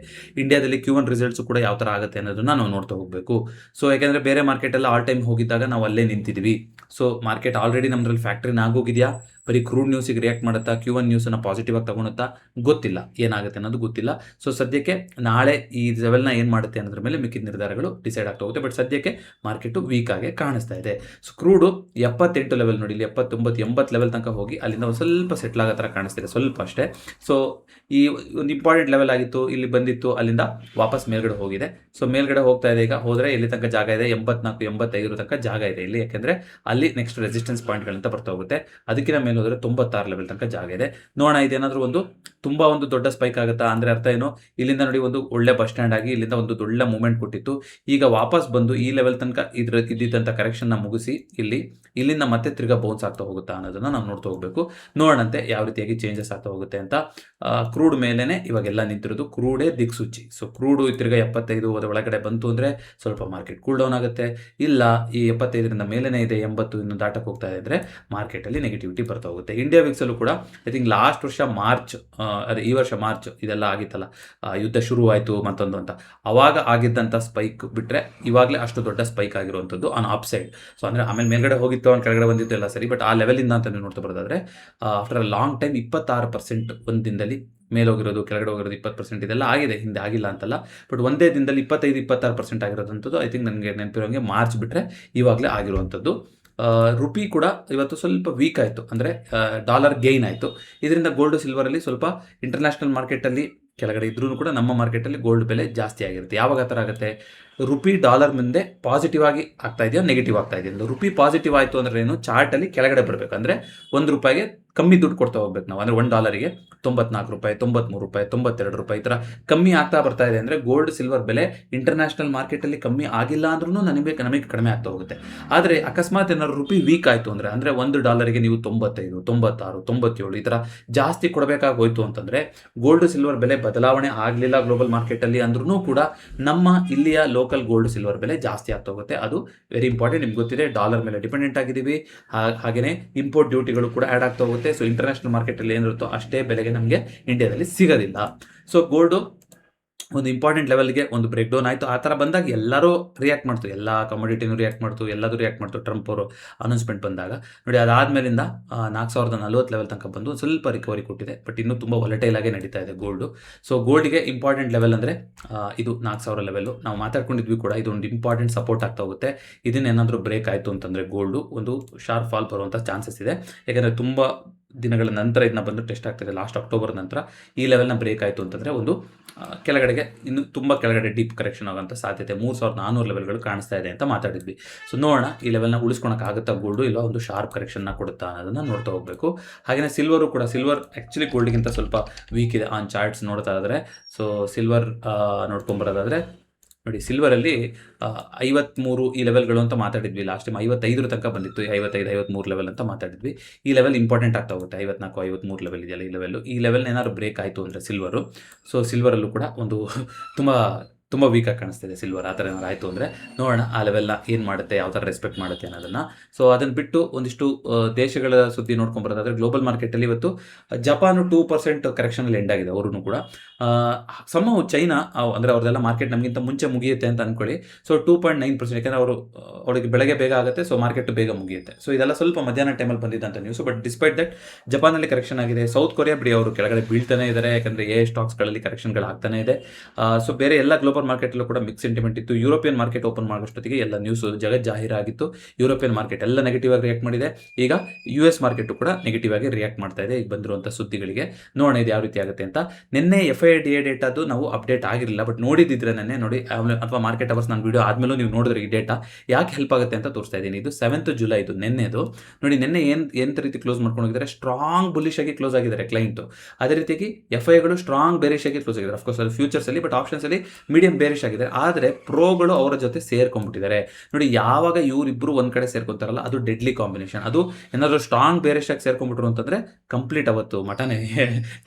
ಇಂಡಿಯಾದಲ್ಲಿ Q1 ರಿಸಲ್ಟ್ಸು ಕೂಡ ಯಾವ ಥರ ಆಗುತ್ತೆ ಅನ್ನೋದನ್ನ ನಾವು ನೋಡ್ತಾ ಹೋಗಬೇಕು. ಸೊ ಯಾಕೆಂದರೆ ಬೇರೆ ಮಾರ್ಕೆಟೆಲ್ಲ ಆಲ್ ಟೈಮ್ ಹೋಗಿದ್ದಾಗ ನಾವು ಅಲ್ಲೇ ನಿಂತಿದ್ವಿ. ಸೊ ಮಾರ್ಕೆಟ್ ಆಲ್ರೆಡಿ ನಮ್ಮದ್ರಲ್ಲಿ ಫ್ಯಾಕ್ಟ್ರಿನ ಆಗೋಗಿದೆಯಾ, ಬರೀ ಕ್ರೂಡ್ ನ್ಯೂಸಿಗೆ ರಿಯಾಕ್ಟ್ ಮಾಡುತ್ತಾ, Q1 ನ್ಯೂಸನ್ನು ಪಾಸಿಟಿವ್ ಆಗಿ ತಗೊಳುತ್ತಾ, ಗೊತ್ತಿಲ್ಲ, ಏನಾಗುತ್ತೆ ಅನ್ನೋದು ಗೊತ್ತಿಲ್ಲ. ಸೊ ಸದ್ಯಕ್ಕೆ ನಾಳೆ ಈ ಲೆವೆಲ್ನ ಏನು ಮಾಡುತ್ತೆ ಅನ್ನೋದ್ರ ಮೇಲೆ ಮಿಕ್ಕಿದ ನಿರ್ಧಾರಗಳು ಡಿಸೈಡ್ ಆಗ್ತಾ ಹೋಗುತ್ತೆ. ಬಟ್ ಸದ್ಯಕ್ಕೆ ಮಾರ್ಕೆಟು ವೀಕ್ ಆಗಿ ಕಾಣಿಸ್ತಾ ಇದೆ. ಸೊ ಕ್ರೂಡು 78 ಲೆವೆಲ್ ನೋಡಿ, ಇಲ್ಲಿ 79, 80 ಲೆವೆಲ್ ತನಕ ಹೋಗಿ ಅಲ್ಲಿಂದ ಒಂದು ಸ್ವಲ್ಪ ಸೆಟ್ಲ್ ಆಗೋ ಥರ ಕಾಣಿಸ್ತಿದೆ, ಸ್ವಲ್ಪ ಅಷ್ಟೇ. ಸೊ ಈ ಒಂದು ಇಂಪಾರ್ಟೆಂಟ್ ಲೆವೆಲ್ ಆಗಿತ್ತು, ಇಲ್ಲಿ ಬಂದಿತ್ತು, ಅಲ್ಲಿಂದ ವಾಪಸ್ ಮೇಲ್ಗಡೆ ಹೋಗಿದೆ. ಸೊ ಮೇಲ್ಗಡೆ ಹೋಗ್ತಾ ಇದೆ. ಈಗ ಹೋದರೆ ಎಲ್ಲಿ ತನಕ ಜಾಗ ಇದೆ, 84, 85 ತನಕ ಜಾಗ ಇದೆ ಇಲ್ಲಿ. ಯಾಕೆಂದರೆ ಅಲ್ಲಿ ನೆಕ್ಸ್ಟ್ ರೆಸಿಸ್ಟೆನ್ಸ್ ಪಾಯಿಂಟ್ಗಳಂತ ಬರ್ತಾ ಹೋಗುತ್ತೆ. ಅದಕ್ಕಿಂತ ಮೇಲೆ ಹೋದರೆ 96 ಲೆವೆಲ್ ತನಕ ಜಾಗ ಇದೆ. ನೋಡೋಣ ಇದೇನಾದರೂ ತುಂಬ ಒಂದು ದೊಡ್ಡ ಸ್ಪೈಕ್ ಆಗುತ್ತಾ ಅಂದರೆ ಅರ್ಥ ಏನು, ಇಲ್ಲಿಂದ ನೋಡಿ ಒಂದು ಒಳ್ಳೆ ಬಸ್ ಸ್ಟ್ಯಾಂಡ್ ಆಗಿ ಇಲ್ಲಿಂದ ಒಂದು ದೊಡ್ಡ ಮೂವ್ಮೆಂಟ್ ಕೊಟ್ಟಿತ್ತು. ಈಗ ವಾಪಸ್ ಬಂದು ಈ ಲೆವೆಲ್ ತನಕ ಇದ್ದಿದ್ದಂಥ ಕರೆಕ್ಷನ್ನ ಮುಗಿಸಿ ಇಲ್ಲಿಂದ ಮತ್ತೆ ತಿರ್ಗಾ ಬೌನ್ಸ್ ಆಗ್ತಾ ಹೋಗುತ್ತಾ ಅನ್ನೋದನ್ನ ನಾವು ನೋಡ್ತಾ ಹೋಗಬೇಕು. ನೋಡೋಣಂತೆ ಯಾವ ರೀತಿಯಾಗಿ ಚೇಂಜಸ್ ಆಗ್ತಾ ಹೋಗುತ್ತೆ ಅಂತ. ಕ್ರೂಡ್ ಮೇಲೇ ಇವಾಗೆಲ್ಲ ನಿಂತಿರೋದು, ಕ್ರೂಡೇ ದಿಕ್ಸೂಚಿ. ಸೊ ಕ್ರೂಡು ತಿರ್ಗಾ 75 ಒಳಗಡೆ ಬಂತು ಅಂದರೆ ಸ್ವಲ್ಪ ಮಾರ್ಕೆಟ್ ಕೂಲ್ ಡೌನ್ ಆಗುತ್ತೆ. ಇಲ್ಲ ಈ 75ರಿಂದ ಮೇಲೇ ಇದೆ, 80 ಇನ್ನು ದಾಟಕ್ಕೆ ಹೋಗ್ತಾ ಇದ್ರೆ ಮಾರ್ಕೆಟಲ್ಲಿ ನೆಗೆಟಿವಿಟಿ ಬರ್ತಾ ಹೋಗುತ್ತೆ. ಇಂಡಿಯಾ ವಿಕ್ಸಲ್ಲೂ ಕೂಡ ಐ ಥಿಂಕ್ ಲಾಸ್ಟ್ ವರ್ಷ ಮಾರ್ಚ್, ಈ ವರ್ಷ ಮಾರ್ಚ್ ಇದೆಲ್ಲ ಆಗಿತ್ತಲ್ಲ, ಯುದ್ಧ ಶುರುವಾಯಿತು ಮತ್ತೊಂದು ಅಂತ, ಅವಾಗ ಆಗಿದ್ದಂಥ ಸ್ಪೈಕ್ ಬಿಟ್ಟರೆ ಇವಾಗಲೇ ಅಷ್ಟು ದೊಡ್ಡ ಸ್ಪೈಕ್ ಆಗಿರುವಂಥದ್ದು ಆನ್ ಅಪ್ ಸೈಡ್. ಸೊ ಅಂದರೆ ಆಮೇಲೆ ಮೇಲ್ಗಡೆ ಹೋಗಿತ್ತು, ಅವ್ನು ಕೆಳಗಡೆ ಬಂದಿತ್ತು ಎಲ್ಲ ಸರಿ. ಬಟ್ ಆ ಲೆವೆಲಿಂದ ಅಂತ ನೀವು ನೋಡ್ತಾ ಬರೋದಾದರೆ ಆಫ್ಟರ್ ಅ ಲಾಂಗ್ ಟೈಮ್ 26% ಒಂದು ದಿನದಲ್ಲಿ ಮೇಲೆ ಹೋಗಿರೋದು, ಕೆಳಗಡೆ ಹೋಗಿರೋದು 20% ಇದೆಲ್ಲ ಆಗಿದೆ, ಹಿಂದೆ ಆಗಿಲ್ಲ ಅಂತಲ್ಲ. ಬಟ್ ಒಂದೇ ದಿನದಲ್ಲಿ 25-26% ಆಗಿರೋದಂಥದ್ದು ಐ ಥಿಂಕ್ ನನಗೆ ನೆನಪಿರೋಂಗೆ ಮಾರ್ಚ್ ಬಿಟ್ಟರೆ ಇವಾಗಲೇ ಆಗಿರುವಂಥದ್ದು. ರುಪಿ ಕೂಡ ಇವತ್ತು ಸ್ವಲ್ಪ ವೀಕ್ ಆಯಿತು, ಅಂದರೆ ಡಾಲರ್ ಗೇನ್ ಆಯಿತು. ಇದರಿಂದ ಗೋಲ್ಡು ಸಿಲ್ವರಲ್ಲಿ ಸ್ವಲ್ಪ ಇಂಟರ್ನ್ಯಾಷನಲ್ ಮಾರ್ಕೆಟಲ್ಲಿ ಕೆಳಗಡೆ ಇದ್ರೂ ಕೂಡ ನಮ್ಮ ಮಾರ್ಕೆಟಲ್ಲಿ ಗೋಲ್ಡ್ ಬೆಲೆ ಜಾಸ್ತಿ ಆಗಿರುತ್ತೆ. ಯಾವಾಗ ಆ ಥರ ಆಗುತ್ತೆ, ರುಪಿ ಡಾಲರ್ ಮುಂದೆ ಪಾಸಿಟಿವ್ ಆಗಿ ಆಗ್ತಾ ಇದೆಯಾ ನೆಗೆಟಿವ್ ಆಗ್ತಾ ಇದೆಯಾ. ರುಪಿ ಪಾಸಿಟಿವ್ ಆಯಿತು ಅಂದ್ರೆ ಏನು, ಚಾರ್ಟಲ್ಲಿ ಕೆಳಗಡೆ ಬರಬೇಕು. ಅಂದರೆ ₹1 ಕಮ್ಮಿ ದುಡ್ಡು ಕೊಡ್ತಾ ಹೋಗ್ಬೇಕು ನಾವು. ಅಂದರೆ $1 ₹94, ₹93, ₹92 ಈ ಥರ ಕಮ್ಮಿ ಆಗ್ತಾ ಬರ್ತಾ ಇದೆ. ಅಂದರೆ ಗೋಲ್ಡ್ ಸಿಲ್ವರ್ ಬೆಲೆ ಇಂಟರ್ನ್ಯಾಷನಲ್ ಮಾರ್ಕೆಟಲ್ಲಿ ಕಮ್ಮಿ ಆಗಿಲ್ಲ ಅಂದ್ರೂ ನಮಗೆ ಕಡಿಮೆ ಆಗ್ತಾ ಹೋಗುತ್ತೆ. ಆದರೆ ಅಕಸ್ಮಾತ್ ಏನಾದ್ರು ರುಪಿ ವೀಕ್ ಆಯಿತು ಅಂದರೆ $1 ನೀವು 95, 96, 97 ಈ ಥರ ಜಾಸ್ತಿ ಕೊಡಬೇಕಾಗಿ ಹೋಯ್ತು ಅಂತಂದರೆ ಗೋಲ್ಡ್ ಸಿಲ್ವರ್ ಬೆಲೆ ಬದಲಾವಣೆ ಆಗಲಿಲ್ಲ ಗ್ಲೋಬಲ್ ಮಾರ್ಕೆಟಲ್ಲಿ ಅಂದ್ರೂ ಕೂಡ ನಮ್ಮ ಇಲ್ಲಿಯ ಲೋಕಲ್ ಗೋಲ್ಡ್ ಸಿಲ್ವರ್ ಬೆಲೆ ಜಾಸ್ತಿ ಆಗ್ತಾ ಹೋಗುತ್ತೆ. ಅದು ವೆರಿ ಇಂಪಾರ್ಟೆಂಟ್. ನಿಮ್ಗೆ ಗೊತ್ತಿದೆ, ಡಾಲರ್ ಮೇಲೆ ಡಿಪೆಂಡೆಂಟ್ ಆಗಿದ್ದೀವಿ. ಹಾಗೆಯೇ ಇಂಪೋರ್ಟ್ ಡ್ಯೂಟಿಗಳು ಕೂಡ ಆ್ಯಡ್ ಆಗ್ತಾ ಹೋಗುತ್ತೆ. ಸೊ ಇಂಟರ್ನ್ಯಾಷನಲ್ ಮಾರ್ಕೆಟಲ್ಲಿ ಏನಿರುತ್ತೋ ಅಷ್ಟೇ ಬೆಲೆಗೆ ನಮಗೆ ಇಂಡಿಯಾದಲ್ಲಿ ಸಿಗೋದಿಲ್ಲ. ಸೊ ಗೋಲ್ಡು ಒಂದು ಇಂಪಾರ್ಟೆಂಟ್ ಲೆವೆಲ್ಗೆ ಒಂದು ಬ್ರೇಕ್ ಡೌನ್ ಆಯಿತು. ಆ ಥರ ಬಂದಾಗ ಎಲ್ಲರೂ ರಿಯಾಕ್ಟ್ ಮಾಡ್ತು, ಎಲ್ಲ ಕಮೋಡಿಟಿನೂ ರಿಯಾಕ್ಟ್ ಮಾಡ್ತು, ಎಲ್ಲದೂ ರಿಯಾಕ್ಟ್ ಮಾಡ್ತು ಟ್ರಂಪ್ ಅವರು ಅನೌನ್ಸ್ಮೆಂಟ್ ಬಂದಾಗ. ನೋಡಿ, ಅದಾದಮೇಲಿಂದ 4040 ಲೆವೆಲ್ ತನಕ ಬಂದು ಸ್ವಲ್ಪ ರಿಕವರಿ ಕೊಟ್ಟಿದೆ. ಬಟ್ ಇನ್ನೂ ತುಂಬ ವಾಲಟೈಲ್ ಆಗೇ ನಡೀತಾ ಇದೆ ಗೋಲ್ಡು. ಸೊ ಗೋಲ್ಡ್ಗೆ ಇಂಪಾರ್ಟೆಂಟ್ ಲೆವೆಲ್ ಅಂದರೆ ಇದು 4000 ಲೆವೆಲ್ಲು ನಾವು ಮಾತಾಡ್ಕೊಂಡಿದ್ವಿ ಕೂಡ. ಇದೊಂದು ಇಂಪಾರ್ಟೆಂಟ್ ಸಪೋರ್ಟ್ ಆಗ್ತಾ ಹೋಗುತ್ತೆ. ಇದನ್ನೇನಾದರೂ ಬ್ರೇಕ್ ಆಯಿತು ಅಂತಂದರೆ ಗೋಲ್ಡು ಒಂದು ಶಾರ್ಪ್ ಫಾಲ್ ಬರುವಂಥ ಚಾನ್ಸಸ್ ಇದೆ. ಯಾಕೆಂದರೆ ತುಂಬ ದಿನಗಳ ನಂತರ ಇದನ್ನ ಬಂದು ಟೆಸ್ಟ್ ಆಗ್ತಿದೆ. ಲಾಸ್ಟ್ ಅಕ್ಟೋಬರ್ ನಂತರ ಈ ಲೆವೆಲ್ನ ಬ್ರೇಕ್ ಆಯಿತು ಅಂತಂದರೆ ಒಂದು ಕೆಳಗಡೆಗೆ ಇನ್ನು ತುಂಬ ಕೆಳಗಡೆ ಡೀಪ್ ಕರೆಕ್ಷನ್ ಆಗೋಂಥ ಸಾಧ್ಯತೆ 3400 ಲೆವೆಲ್ಗಳು ಕಾಣಿಸ್ತಾ ಇದೆ ಅಂತ ಮಾತಾಡಿದ್ವಿ. ಸೊ ನೋಡೋಣ, ಈ ಲೆವೆಲ್ನ ಉಳಿಸ್ಕೊಳಕ್ಕಾಗುತ್ತಾ ಗೋಲ್ಡು, ಇಲ್ಲ ಒಂದು ಶಾರ್ಪ್ ಕರೆಕ್ಷನ್ನ ಕೊಡುತ್ತಾ ಅನ್ನೋದನ್ನು ನೋಡ್ತಾ ಹೋಗಬೇಕು. ಹಾಗೆಯೇ ಸಿಲ್ವರು ಕೂಡ, ಸಿಲ್ವರ್ ಆ್ಯಕ್ಚುಲಿ ಗೋಲ್ಡ್ಗಿಂತ ಸ್ವಲ್ಪ ವೀಕ್ ಇದೆ ಆನ್ ಚಾರ್ಟ್ಸ್ ನೋಡ್ತಾ ಇದ್ದರೆ. ಸೊ ಸಿಲ್ವರ್ ನೋಡ್ಕೊಂಬರೋದಾದರೆ ನೋಡಿ, ಸಿಲ್ವರಲ್ಲಿ 53 ಈ ಲೆವೆಲ್ಗಳು ಅಂತ ಮಾತಾಡಿದ್ವಿ. ಲಾಸ್ಟ್ ಟೈಮ್ 55 ತನಕ ಬಂದಿತ್ತು. 55-53 ಲೆವೆಲ್ ಅಂತ ಮಾತಾಡಿದ್ವಿ. ಈ ಲೆವೆಲ್ ಇಂಪಾರ್ಟೆಂಟ್ ಆಗ್ತಾ ಹೋಗುತ್ತೆ. 54-53 ಲೆವೆಲ್ ಇದೆಯಲ್ಲ, ಈ ಲೆವೆಲ್ ಏನಾದ್ರು ಬ್ರೇಕ್ ಆಯಿತು ಅಂದರೆ ಸಿಲ್ವರು. ಸೊ ಸಿಲ್ವರಲ್ಲೂ ಕೂಡ ಒಂದು ತುಂಬ ವೀಕಾಗಿ ಕಾಣಿಸ್ತಿದೆ ಸಿಲ್ವರ್. ಆ ಥರ ಏನಾದ್ರು ಆಯಿತು ಅಂದರೆ ನೋಡೋಣ ಆ ಲೆವೆಲ್ನ ಏನು ಮಾಡುತ್ತೆ, ಯಾವ ಥರ ರೆಸ್ಪೆಕ್ಟ್ ಮಾಡುತ್ತೆ ಅನ್ನೋದನ್ನು. ಸೊ ಅದನ್ನು ಬಿಟ್ಟು ಒಂದಿಷ್ಟು ದೇಶಗಳ ಸುದ್ದಿ ನೋಡ್ಕೊಂಬರೋದಾದರೆ ಗ್ಲೋಬಲ್ ಮಾರ್ಕೆಟಲ್ಲಿ ಇವತ್ತು ಜಪಾನು 2% ಕರೆಕ್ಷನಲ್ಲಿ ಎಂಡ್ ಆಗಿದೆ. ಅವರು ಕೂಡ ಚೈನಾ ಅಂದರೆ ಅವ್ರದ್ದೆಲ್ಲ ಮಾರ್ಕೆಟ್ ನಮಗಿಂತ ಮುಂಚೆ ಮುಗಿಯುತ್ತೆ ಅಂತ ಅಂದ್ಕೊಳ್ಳಿ. ಸೊ 2.9%, ಯಾಕೆಂದರೆ ಅವರಿಗೆ ಬೆಳಗ್ಗೆ ಬೇಗ ಆಗುತ್ತೆ, ಸೊ ಮಾರ್ಕೆಟ್ ಬೇಗ ಮುಗಿಯುತ್ತೆ. ಸೊ ಇದೆಲ್ಲ ಸ್ವಲ್ಪ ಮಧ್ಯಾಹ್ನ ಟೈಮಲ್ಲಿ ಬಂದಿದ್ದಂಥ ನ್ಯೂಸು. ಬಟ್ ಡಿಸ್ಪೈಟ್ ದಟ್ ಜಪಾನಲ್ಲಿ ಕರೆಕ್ಷನ್ ಆಗಿದೆ. ಸೌತ್ ಕೊರಿಯಾ ಬಿಡಿ, ಅವರು ಕೆಳಗಡೆ ಬೀಳ್ತಾನೆ ಇದ್ದಾರೆ, ಯಾಕಂದರೆ ಸ್ಟಾಕ್ಸ್ಗಳಲ್ಲಿ ಕರೆಕ್ಷನ್ಗಳು ಆಗ್ತಾನೆ ಇದೆ. ಸೊ ಬೇರೆ ಎಲ್ಲ ಗ್ಲೋಬಲ್ ಮಾರ್ಕೆಟಲ್ಲೂ ಕೂಡ ಮಿಕ್ಸ್ ಸೆಂಟಿಮೆಂಟ್ ಇತ್ತು. ಯುರೋಪಿಯನ್ ಮಾರ್ಕೆಟ್ ಓಪನ್ ಮಾಡೋಷ್ಟೊತ್ತಿಗೆ ಎಲ್ಲ ನ್ಯೂಸ್ ಜಾಹಿರಾಗಿತ್ತು. ಯುರೋಪಿಯನ್ ಮಾರ್ಕೆಟ್ ಎಲ್ಲ ನೆಗೆಟಿವ್ ಆಗಿ ರಿಯಾಕ್ಟ್ ಮಾಡಿದೆ. ಈಗ US ಮಾರ್ಕೆಟ್ ಕೂಡ ನೆಗೆಟಿವ್ ಆಗಿ ರಿಯಾಕ್ಟ್ ಮಾಡ್ತಾ ಇದೆ ಈಗ ಬಂದಿರುವಂಥ ಸುದ್ದಿಗಳಿಗೆ. ನೋಡೋಣ ಇದು ಯಾವ ರೀತಿ ಆಗುತ್ತೆ ಅಂತ. ನಿನ್ನೆ FIDA ಡೇಟಾದು ನಾವು ಅಪ್ಡೇಟ್ ಆಗಿರಲಿಲ್ಲ, ಬಟ್ ನೋಡಿದ್ದಿದ್ರೆ ನೆನ್ನೆ ನೋಡಿ, ಅಥವಾ ಮಾರ್ಕೆಟ್ ಅವರ್ಸ್ ನಾನು ವಿಡಿಯೋ ಆದಮೇಲೂ ನೀವು ನೋಡಿದ್ರೆ ಈ ಡೇಟಾ ಯಾಕೆ ಹೆಲ್ಪ್ ಆಗುತ್ತೆ ಅಂತ ತೋರಿಸ್ತಾ ಇದ್ದೀನಿ. ಇದು 7th ಜುಲೈ, ಇದು ನೆನ್ನೆದು. ನೋಡಿ, ನಿನ್ನೆ ಏನು ರೀತಿ ಕ್ಲೋಸ್ ಮಾಡ್ಕೊಂಡು ಹೋಗಿದ್ದಾರೆ, ಸ್ಟ್ರಾಂಗ್ ಬುಲಿಶ್ ಆಗಿ ಕ್ಲೋಸ್ ಆಗಿದ್ದಾರೆ ಕ್ಲೈಂಟು. ಅದೇ ರೀತಿಯಾಗಿ FIಗಳು ಸ್ಟ್ರಾಂಗ್ ಬೇರಿಶ್ ಆಗಿ ಕ್ಲೋಸ್ ಆಗಿದ್ದಾರೆ. ಅಫ್ಕೋರ್ಸ್ ಅದು ಫ್ಯೂಚರ್ಸಲ್ಲಿ, ಬಟ್ ಆಪ್ಷನ್ಸಲ್ಲಿ ಮೀಡಿಯಂ ಬೇರಿಶ್ ಆಗಿದೆ. ಆದರೆ ಪ್ರೋಗಳು ಅವರ ಜೊತೆ ಸೇರ್ಕೊಂಡ್ಬಿಟ್ಟಿದ್ದಾರೆ. ನೋಡಿ, ಯಾವಾಗ ಇವರಿಬ್ಬರು ಒಂದು ಕಡೆ ಸೇರ್ಕೊಂತಾರಲ್ಲ, ಅದು ಡೆಡ್ಲಿ ಕಾಂಬಿನೇಷನ್. ಅದು ಏನಾದರೂ ಸ್ಟ್ರಾಂಗ್ ಬೇರಿಶ್ ಆಗಿ ಸೇರ್ಕೊಂಡ್ಬಿಟ್ರು ಅಂತಂದರೆ ಕಂಪ್ಲೀಟ್ ಅವತ್ತು ಮಟನೇ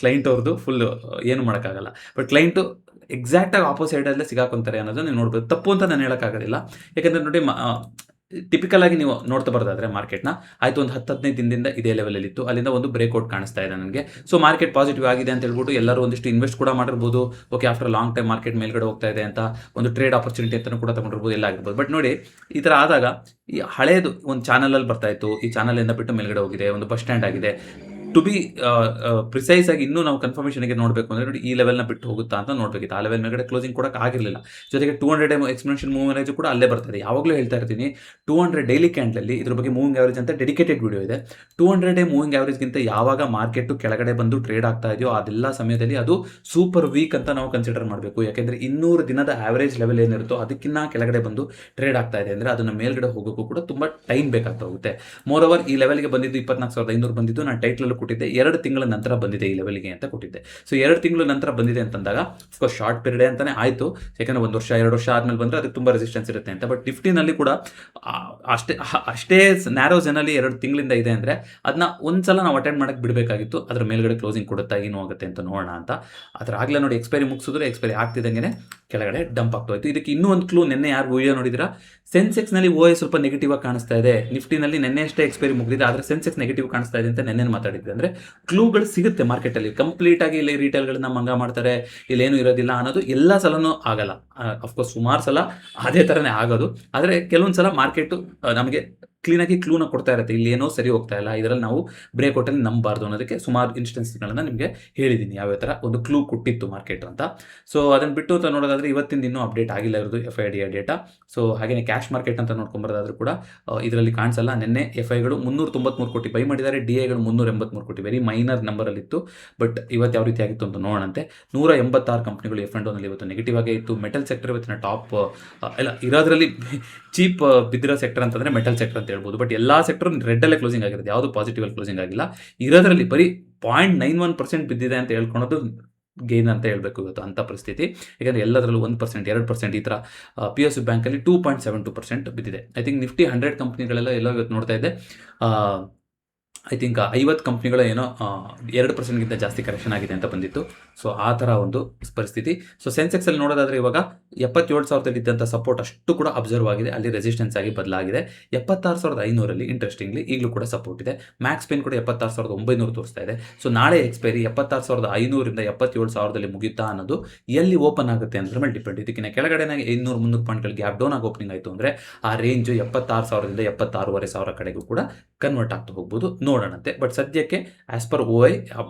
ಕ್ಲೈಂಟ್ ಅವ್ರದ್ದು ಫುಲ್ ಏನು ಮಾಡೋಕ್ಕಾಗಲ್ಲ. ಬಟ್ ಕ್ಲೈಂಟು ಎಕ್ಸಾಕ್ಟಾಗಿ ಆಪೋಸೈಡಲ್ಲೇ ಸಿಗಾಕೊಂತಾರೆ ಅನ್ನೋದನ್ನ ನೀವು ನೋಡ್ಬೋದು. ತಪ್ಪು ಅಂತ ನಾನು ಹೇಳೋಕ್ಕಾಗೋದಿಲ್ಲ. ಯಾಕೆಂದರೆ ನೋಡಿ, ಟಿಪಿಕಲ್ ಆಗಿ ನೀವು ನೋಡ್ತಾ ಬರೋದಾದ್ರೆ ಮಾರ್ಕೆಟ್ನ ಆಯಿತು ಒಂದು 10-15 ದಿನದಿಂದ ಇದೇ ಲೆವೆಲಲ್ಲಿ ಇತ್ತು. ಅಲ್ಲಿಂದ ಒಂದು ಬ್ರೇಕ್ಔಟ್ ಕಾಣಿಸ್ತಾ ಇದೆ ನನಗೆ. ಸೊ ಮಾರ್ಕೆಟ್ ಪಾಸಿಟಿವ್ ಆಗಿದೆ ಅಂತ ಹೇಳ್ಬಿಟ್ಟು ಎಲ್ಲರೂ ಒಂದಿಷ್ಟು ಇನ್ವೆಸ್ಟ್ ಕೂಡ ಮಾಡಿರ್ಬೋದು. Okay, after long time market ಮೇಲ್ಗಡೆ ಹೋಗ್ತಾ ಇದೆ ಅಂತ ಒಂದು ಟ್ರೇಡ್ ಆಪರ್ಚುನಿಟಿ ಅಂತ ಕೂಡ ತಗೊಂಡಿರ್ಬೋದು, ಎಲ್ಲ ಆಗಿರ್ಬೋದು. ಬಟ್ ನೋಡಿ, ಈ ಥರ ಆದಾಗ ಈ ಹಳೇದು ಒಂದು ಚಾನಲಲ್ಲಿ ಬರ್ತಾ ಇತ್ತು, ಈ ಚಾನಲಿಂದ ಬಿಟ್ಟು ಮೇಲ್ಗಡೆ ಹೋಗಿದೆ, ಒಂದು ಬಸ್ ಸ್ಟ್ಯಾಂಡ್ ಆಗಿದೆ. ಟು ಬಿ ಪ್ರಿಸೈಸ್ ಆಗಿ ಇನ್ನೂ ನಾವು ಕನ್ಫರ್ಮೇಷನ್ಗೆ ನೋಡಬೇಕು ಅಂದರೆ ನೋಡಿ, ಈ ಲೆವೆಲ್ನ ಬಿಟ್ಟು ಹೋಗುತ್ತಾ ಅಂತ ನೋಡಬೇಕಿತ್ತು. ಆ ಲೆವೆಲ್ ಮೇಲ್ಗಡೆ ಕ್ಲೋಸಿಂಗ್ ಕೊಡೋಕೆ ಆಗಿರಲಿಲ್ಲ. ಜೊತೆಗೆ 200 ಎಕ್ಸ್ಪೆನ್ಷನ್ ಮೂವಿಂಗ್ ಆವರೇಜ್ ಕೂಡ ಅಲ್ಲೇ ಬರ್ತಾರೆ. ಯಾವಾಗಲೂ ಹೇಳ್ತಾ ಇರ್ತೀನಿ, 200 ಡೈಲಿ ಕ್ಯಾಂಡಲಲ್ಲಿ ಇದ್ರ ಬಗ್ಗೆ ಮೂವಿಂಗ್ ಆವರೇಜ್ ಅಂತ ಡೆಡಿಕೇಟೆಡ್ ವಿಡಿಯೋ ಇದೆ. 200 ಮೂವಿಂಗ್ ಆವರೇಜ್ಗಿಂತ ಯಾವಾಗ ಮಾರ್ಕೆಟು ಕೆಳಗಡೆ ಬಂದು ಟ್ರೇಡ್ ಆಗ್ತಾ ಇದೆಯೋ ಅದೆಲ್ಲ ಸಮಯದಲ್ಲಿ ಅದು ಸೂಪರ್ ವೀಕ್ ಅಂತ ನಾವು ಕನ್ಸಿಡರ್ ಮಾಡಬೇಕು. ಯಾಕೆಂದರೆ 200 ದಿನದ ಆವರೇಜ್ ಲೆವೆಲ್ ಏನಿರುತ್ತೋ ಅದಕ್ಕಿಂತ ಕೆಳಗಡೆ ಬಂದು ಟ್ರೇಡ್ ಆಗ್ತಾ ಇದೆ ಅಂದರೆ ಅದನ್ನು ಮೇಲ್ಗಡೆ ಹೋಗೋಕ್ಕೂ ಕೂಡ ತುಂಬ ಟೈಮ್ ಬೇಕಾಗ್ತಾ ಹೋಗುತ್ತೆ. ಮೋರ್ ಓವರ್ ಈ ಲೆವೆಲ್ಗೆ ಬಂದಿದ್ದು 24,500 ಬಂದಿದ್ದು, ನಾನು ಟೈಟ್ಲಲ್ಲೂ ಕೊಟ್ಟಿದ್ದೆ 2 ತಿಂಗಳ ನಂತರ ಬಂದಿದೆ ಈ ಲೆವೆಲ್ಗೆ ಅಂತ ಕೊಟ್ಟಿದ್ದೆ. ಸೊ 2 ತಿಂಗಳ ನಂತರ ಬಂದಿದೆ ಅಂತಂದಾಗ ಅಫ್ಕೋರ್ಸ್ ಶಾರ್ಟ್ ಪೀರಿಯಡ್ ಅಂತಾನೆ ಆಯಿತು. ಯಾಕಂದರೆ 1 ವರ್ಷ 2 ವರ್ಷ ಆದಮೇಲೆ ಬಂದರೆ ಅದಕ್ಕೆ ತುಂಬ ರೆಸಿಸ್ಟೆನ್ಸ್ ಇರುತ್ತೆ ಅಂತ. ಬಟ್ ನಿಫ್ಟಿನಲ್ಲಿ ಕೂಡ ಅಷ್ಟೇ ನ್ಯಾರೋ ಝೋನಲ್ಲಿ 2 ತಿಂಗಳಿಂದ ಇದೆ ಅಂದರೆ ಅದನ್ನ ಒಂದ್ಸಲ ನಾವು ಅಟೆಂಡ್ ಮಾಡೋಕ್ಕೆ ಬಿಡಬೇಕಾಗಿತ್ತು. ಅದರ ಮೇಲ್ಗಡೆ ಕ್ಲೋಸಿಂಗ್ ಕೊಡುತ್ತಾ ಏನು ಆಗುತ್ತೆ ಅಂತ ನೋಡೋಣ ಅಂತ. ಅದರ ಆಗಲೇ ನೋಡಿ, ಎಕ್ಸ್ಪೈರಿ ಮುಗಿಸಿದ್ರೆ ಎಕ್ಸ್ಪೈರಿ ಆಗ್ತಿದ್ದಂಗೆ ಕೆಳಗಡೆ ಡಂಪ್ ಆಗ್ತಾ ಹೋಯ್ತು. ಇದಕ್ಕೆ ಇನ್ನೂ ಒಂದು ಕ್ಲೂ, ನಿನ್ನೆ ಯಾರು ವಿಡಿಯೋ ನೋಡಿದಿರಾ, ಸೆನ್ಸೆಕ್ಸ್ನಲ್ಲಿ OI ಸ್ವಲ್ಪ ನೆಗೆಟಿವ್ ಆಗಿ ಕಾಣಿಸ್ತಾ ಇದೆ. ನಿಫ್ಟಿನಲ್ಲಿ ನಿನ್ನೆ ಅಷ್ಟೇ ಎಕ್ಸ್ಪೈರಿ ಮುಗಿದಿದೆ, ಆದರೆ ಸೆನ್ಸೆಕ್ಸ್ ನೆಗೆಟಿವ್ ಕಾಣಿಸ್ತಾ ಇದೆ ಅಂತ ನೆನ್ನೆ ಮಾತಾಡಿದ್ವಿ. ಅಂದರೆ ಕ್ಲೂಗಳು ಸಿಗುತ್ತೆ ಮಾರ್ಕೆಟಲ್ಲಿ. ಕಂಪ್ಲೀಟ್ ಆಗಿ ಇಲ್ಲಿ ರಿಟೇಲ್ಗಳನ್ನ ಮಂಗ ಮಾಡ್ತಾರೆ, ಇಲ್ಲೇನು ಇರೋದಿಲ್ಲ ಅನ್ನೋದು ಎಲ್ಲ ಸಲನೂ ಆಗಲ್ಲ. ಅಫ್ಕೋರ್ಸ್ ಸುಮಾರು ಸಲ ಅದೇ ಥರನೇ ಆಗೋದು. ಆದರೆ ಕೆಲವೊಂದು ಸಲ ಮಾರ್ಕೆಟು ನಮಗೆ ಕ್ಲೀನಾಗಿ ಕ್ಲೂನ ಕೊಡ್ತಾ ಇರುತ್ತೆ, ಇಲ್ಲಿ ಏನೋ ಸರಿ ಹೋಗ್ತಾ ಇಲ್ಲ, ಇದರಲ್ಲಿ ನಾವು ಬ್ರೇಕ್ಔಟಲ್ಲಿ ನಂಬಬಾರ್ದು ಅನ್ನೋದಕ್ಕೆ ಸುಮಾರು ಇನ್ಸ್ಟೆನ್ಸ್ಗಳನ್ನು ನಿಮಗೆ ಹೇಳಿದ್ದೀನಿ ಯಾವ್ಯಾವ ಥರ ಒಂದು ಕ್ಲೂ ಕೊಟ್ಟಿತ್ತು ಮಾರ್ಕೆಟ್ ಅಂತ. ಸೊ ಅದನ್ನು ಬಿಟ್ಟು ಅಂತ ನೋಡೋದಾದ್ರೆ ಇವತ್ತಿಂದ ಇನ್ನೂ ಅಪ್ಡೇಟ್ ಆಗಿಲ್ಲ ಇರೋದು FIDI ಡೇಟಾ. ಸೊ ಹಾಗೆಯೇ ಕ್ಯಾಶ್ ಮಾರ್ಕೆಟ್ ಅಂತ ನೋಡ್ಕೊಂಬರೋದಾದ್ರೂ ಕೂಡ ಇದರಲ್ಲಿ ಕಾಣಿಸಲ್ಲ. ನಿನ್ನೆ FIಗಳು 393 ಕೋಟಿ ಬೈ ಮಾಡಿದ್ದಾರೆ, DIಗಳು 383 ಕೋಟಿ, ವೆರಿ ಮೈನರ್ ನಂಬರಲ್ಲಿತ್ತು. ಬಟ್ ಇವತ್ತು ಯಾವ ರೀತಿ ಆಗಿತ್ತು ಅಂತ ನೋಡೋಣಂತೆ. 186 ಕಂಪ್ನಿಗಳು F&Oನಲ್ಲಿ ಇವತ್ತು ನೆಗೆಟಿವ್ ಆಗೇ ಇತ್ತು. ಮೆಟಲ್ ಸೆಕ್ಟರ್ ಇವತ್ತಿನ ಟಾಪ್ ಇಲ್ಲ ಇರೋದ್ರಲ್ಲಿ ಚೀಪ್ ಬಿದ್ದಿರೋ ಸೆಕ್ಟರ್ ಅಂತಂದರೆ ಮೆಟಲ್ ಸೆಕ್ಟರ್ ಅಂತ ಹೇಳ್ಬೋದು. ಬಟ್ ಎಲ್ಲ ಸೆಕ್ಟರ್ ರೆಡ್ಡಲ್ಲೇ ಕ್ಲೋಸಿಂಗ್ ಆಗಿರೋದು, ಯಾವುದು ಪಾಸಿಟಿವಲ್ಲಿ ಕ್ಲೋಸಿಂಗ್ ಆಗಿಲ್ಲ. ಇರೋದ್ರಲ್ಲಿ ಬರೀ 0.91% ಬಿದ್ದಿದೆ ಅಂತ ಹೇಳ್ಕೊಳೋದು ಗೇನ್ ಅಂತ ಹೇಳಬೇಕು ಇವತ್ತು ಅಂಥ ಪರಿಸ್ಥಿತಿ. ಯಾಕಂದರೆ ಎಲ್ಲದರಲ್ಲೂ 1%, 2% ಈ ಥರ PSU ಬ್ಯಾಂಕಲ್ಲಿ 2.72% ಬಿದ್ದಿದೆ. ಐ ಥಿಂಕ್ ನಿಫ್ಟಿ 100 ಕಂಪ್ನಿಗಳೆಲ್ಲ ಎಲ್ಲೋ ಇವತ್ತು ನೋಡ್ತಾ ಇದ್ದೆ, ಐ ಥಿಂಕ್ 50 ಕಂಪ್ನಿಗಳು ಏನೋ 2%ಗಿಂತ ಜಾಸ್ತಿ ಕರೆಕ್ಷನ್ ಆಗಿದೆ ಅಂತ ಬಂದಿತ್ತು. ಸೊ ಆ ಥರ ಒಂದು ಪರಿಸ್ಥಿತಿ. ಸೊ ಸೆನ್ಸೆಕ್ಸಲ್ಲಿ ನೋಡೋದಾದರೆ ಇವಾಗ 77,000 ಇದ್ದಂಥ ಸಪೋರ್ಟ್ ಅಷ್ಟು ಕೂಡ ಅಬ್ಸರ್ವ್ ಆಗಿದೆ, ಅಲ್ಲಿ ರೆಸಿಸ್ಟೆನ್ಸ್ ಆಗಿ ಬದಲಾಗಿದೆ. 76,500 ಇಂಟ್ರೆಸ್ಟಿಂಗ್ಲಿ ಈಗಲೂ ಕೂಡ ಸಪೋರ್ಟ್ ಇದೆ. ಮ್ಯಾಕ್ಸ್ ಪೇನ್ ಕೂಡ 76,900 ತೋರಿಸ್ತಾ ಇದೆ. ಸೊ ನಾಳೆ ಎಕ್ಸ್ಪೈರಿ 76,500ರಿಂದ 77,000 ಮುಗಿಯುತ್ತಾ ಅನ್ನೋದು ಎಲ್ಲಿ ಓಪನ್ ಆಗುತ್ತೆ ಅನ್ನೋದ್ರ ಮೇಲೆ ಡಿಪೆಂಡ್. ಇದಕ್ಕಿಂತ ಕೆಳಗಡೆನಾಗಿ 200-300 ಪಾಯಿಂಟ್ಗಳು ಗ್ಯಾಪ್ ಡೌನ್ ಆಗಿ ಓಪನಿಂಗ್ ಆಯಿತು ಅಂದರೆ ಆ ರೇಂಜು 76,000ದಿಂದ 76,500 ಕಡೆಗೂ ಕೂಡ ಕನ್ವರ್ಟ್ ಆಗ್ತಾ ಹೋಗ್ಬೋದು, ನೋಡೋಣಂತೆ. ಬಟ್ ಸದ್ಯಕ್ಕೆ ಆಸ್ ಪರ್ OI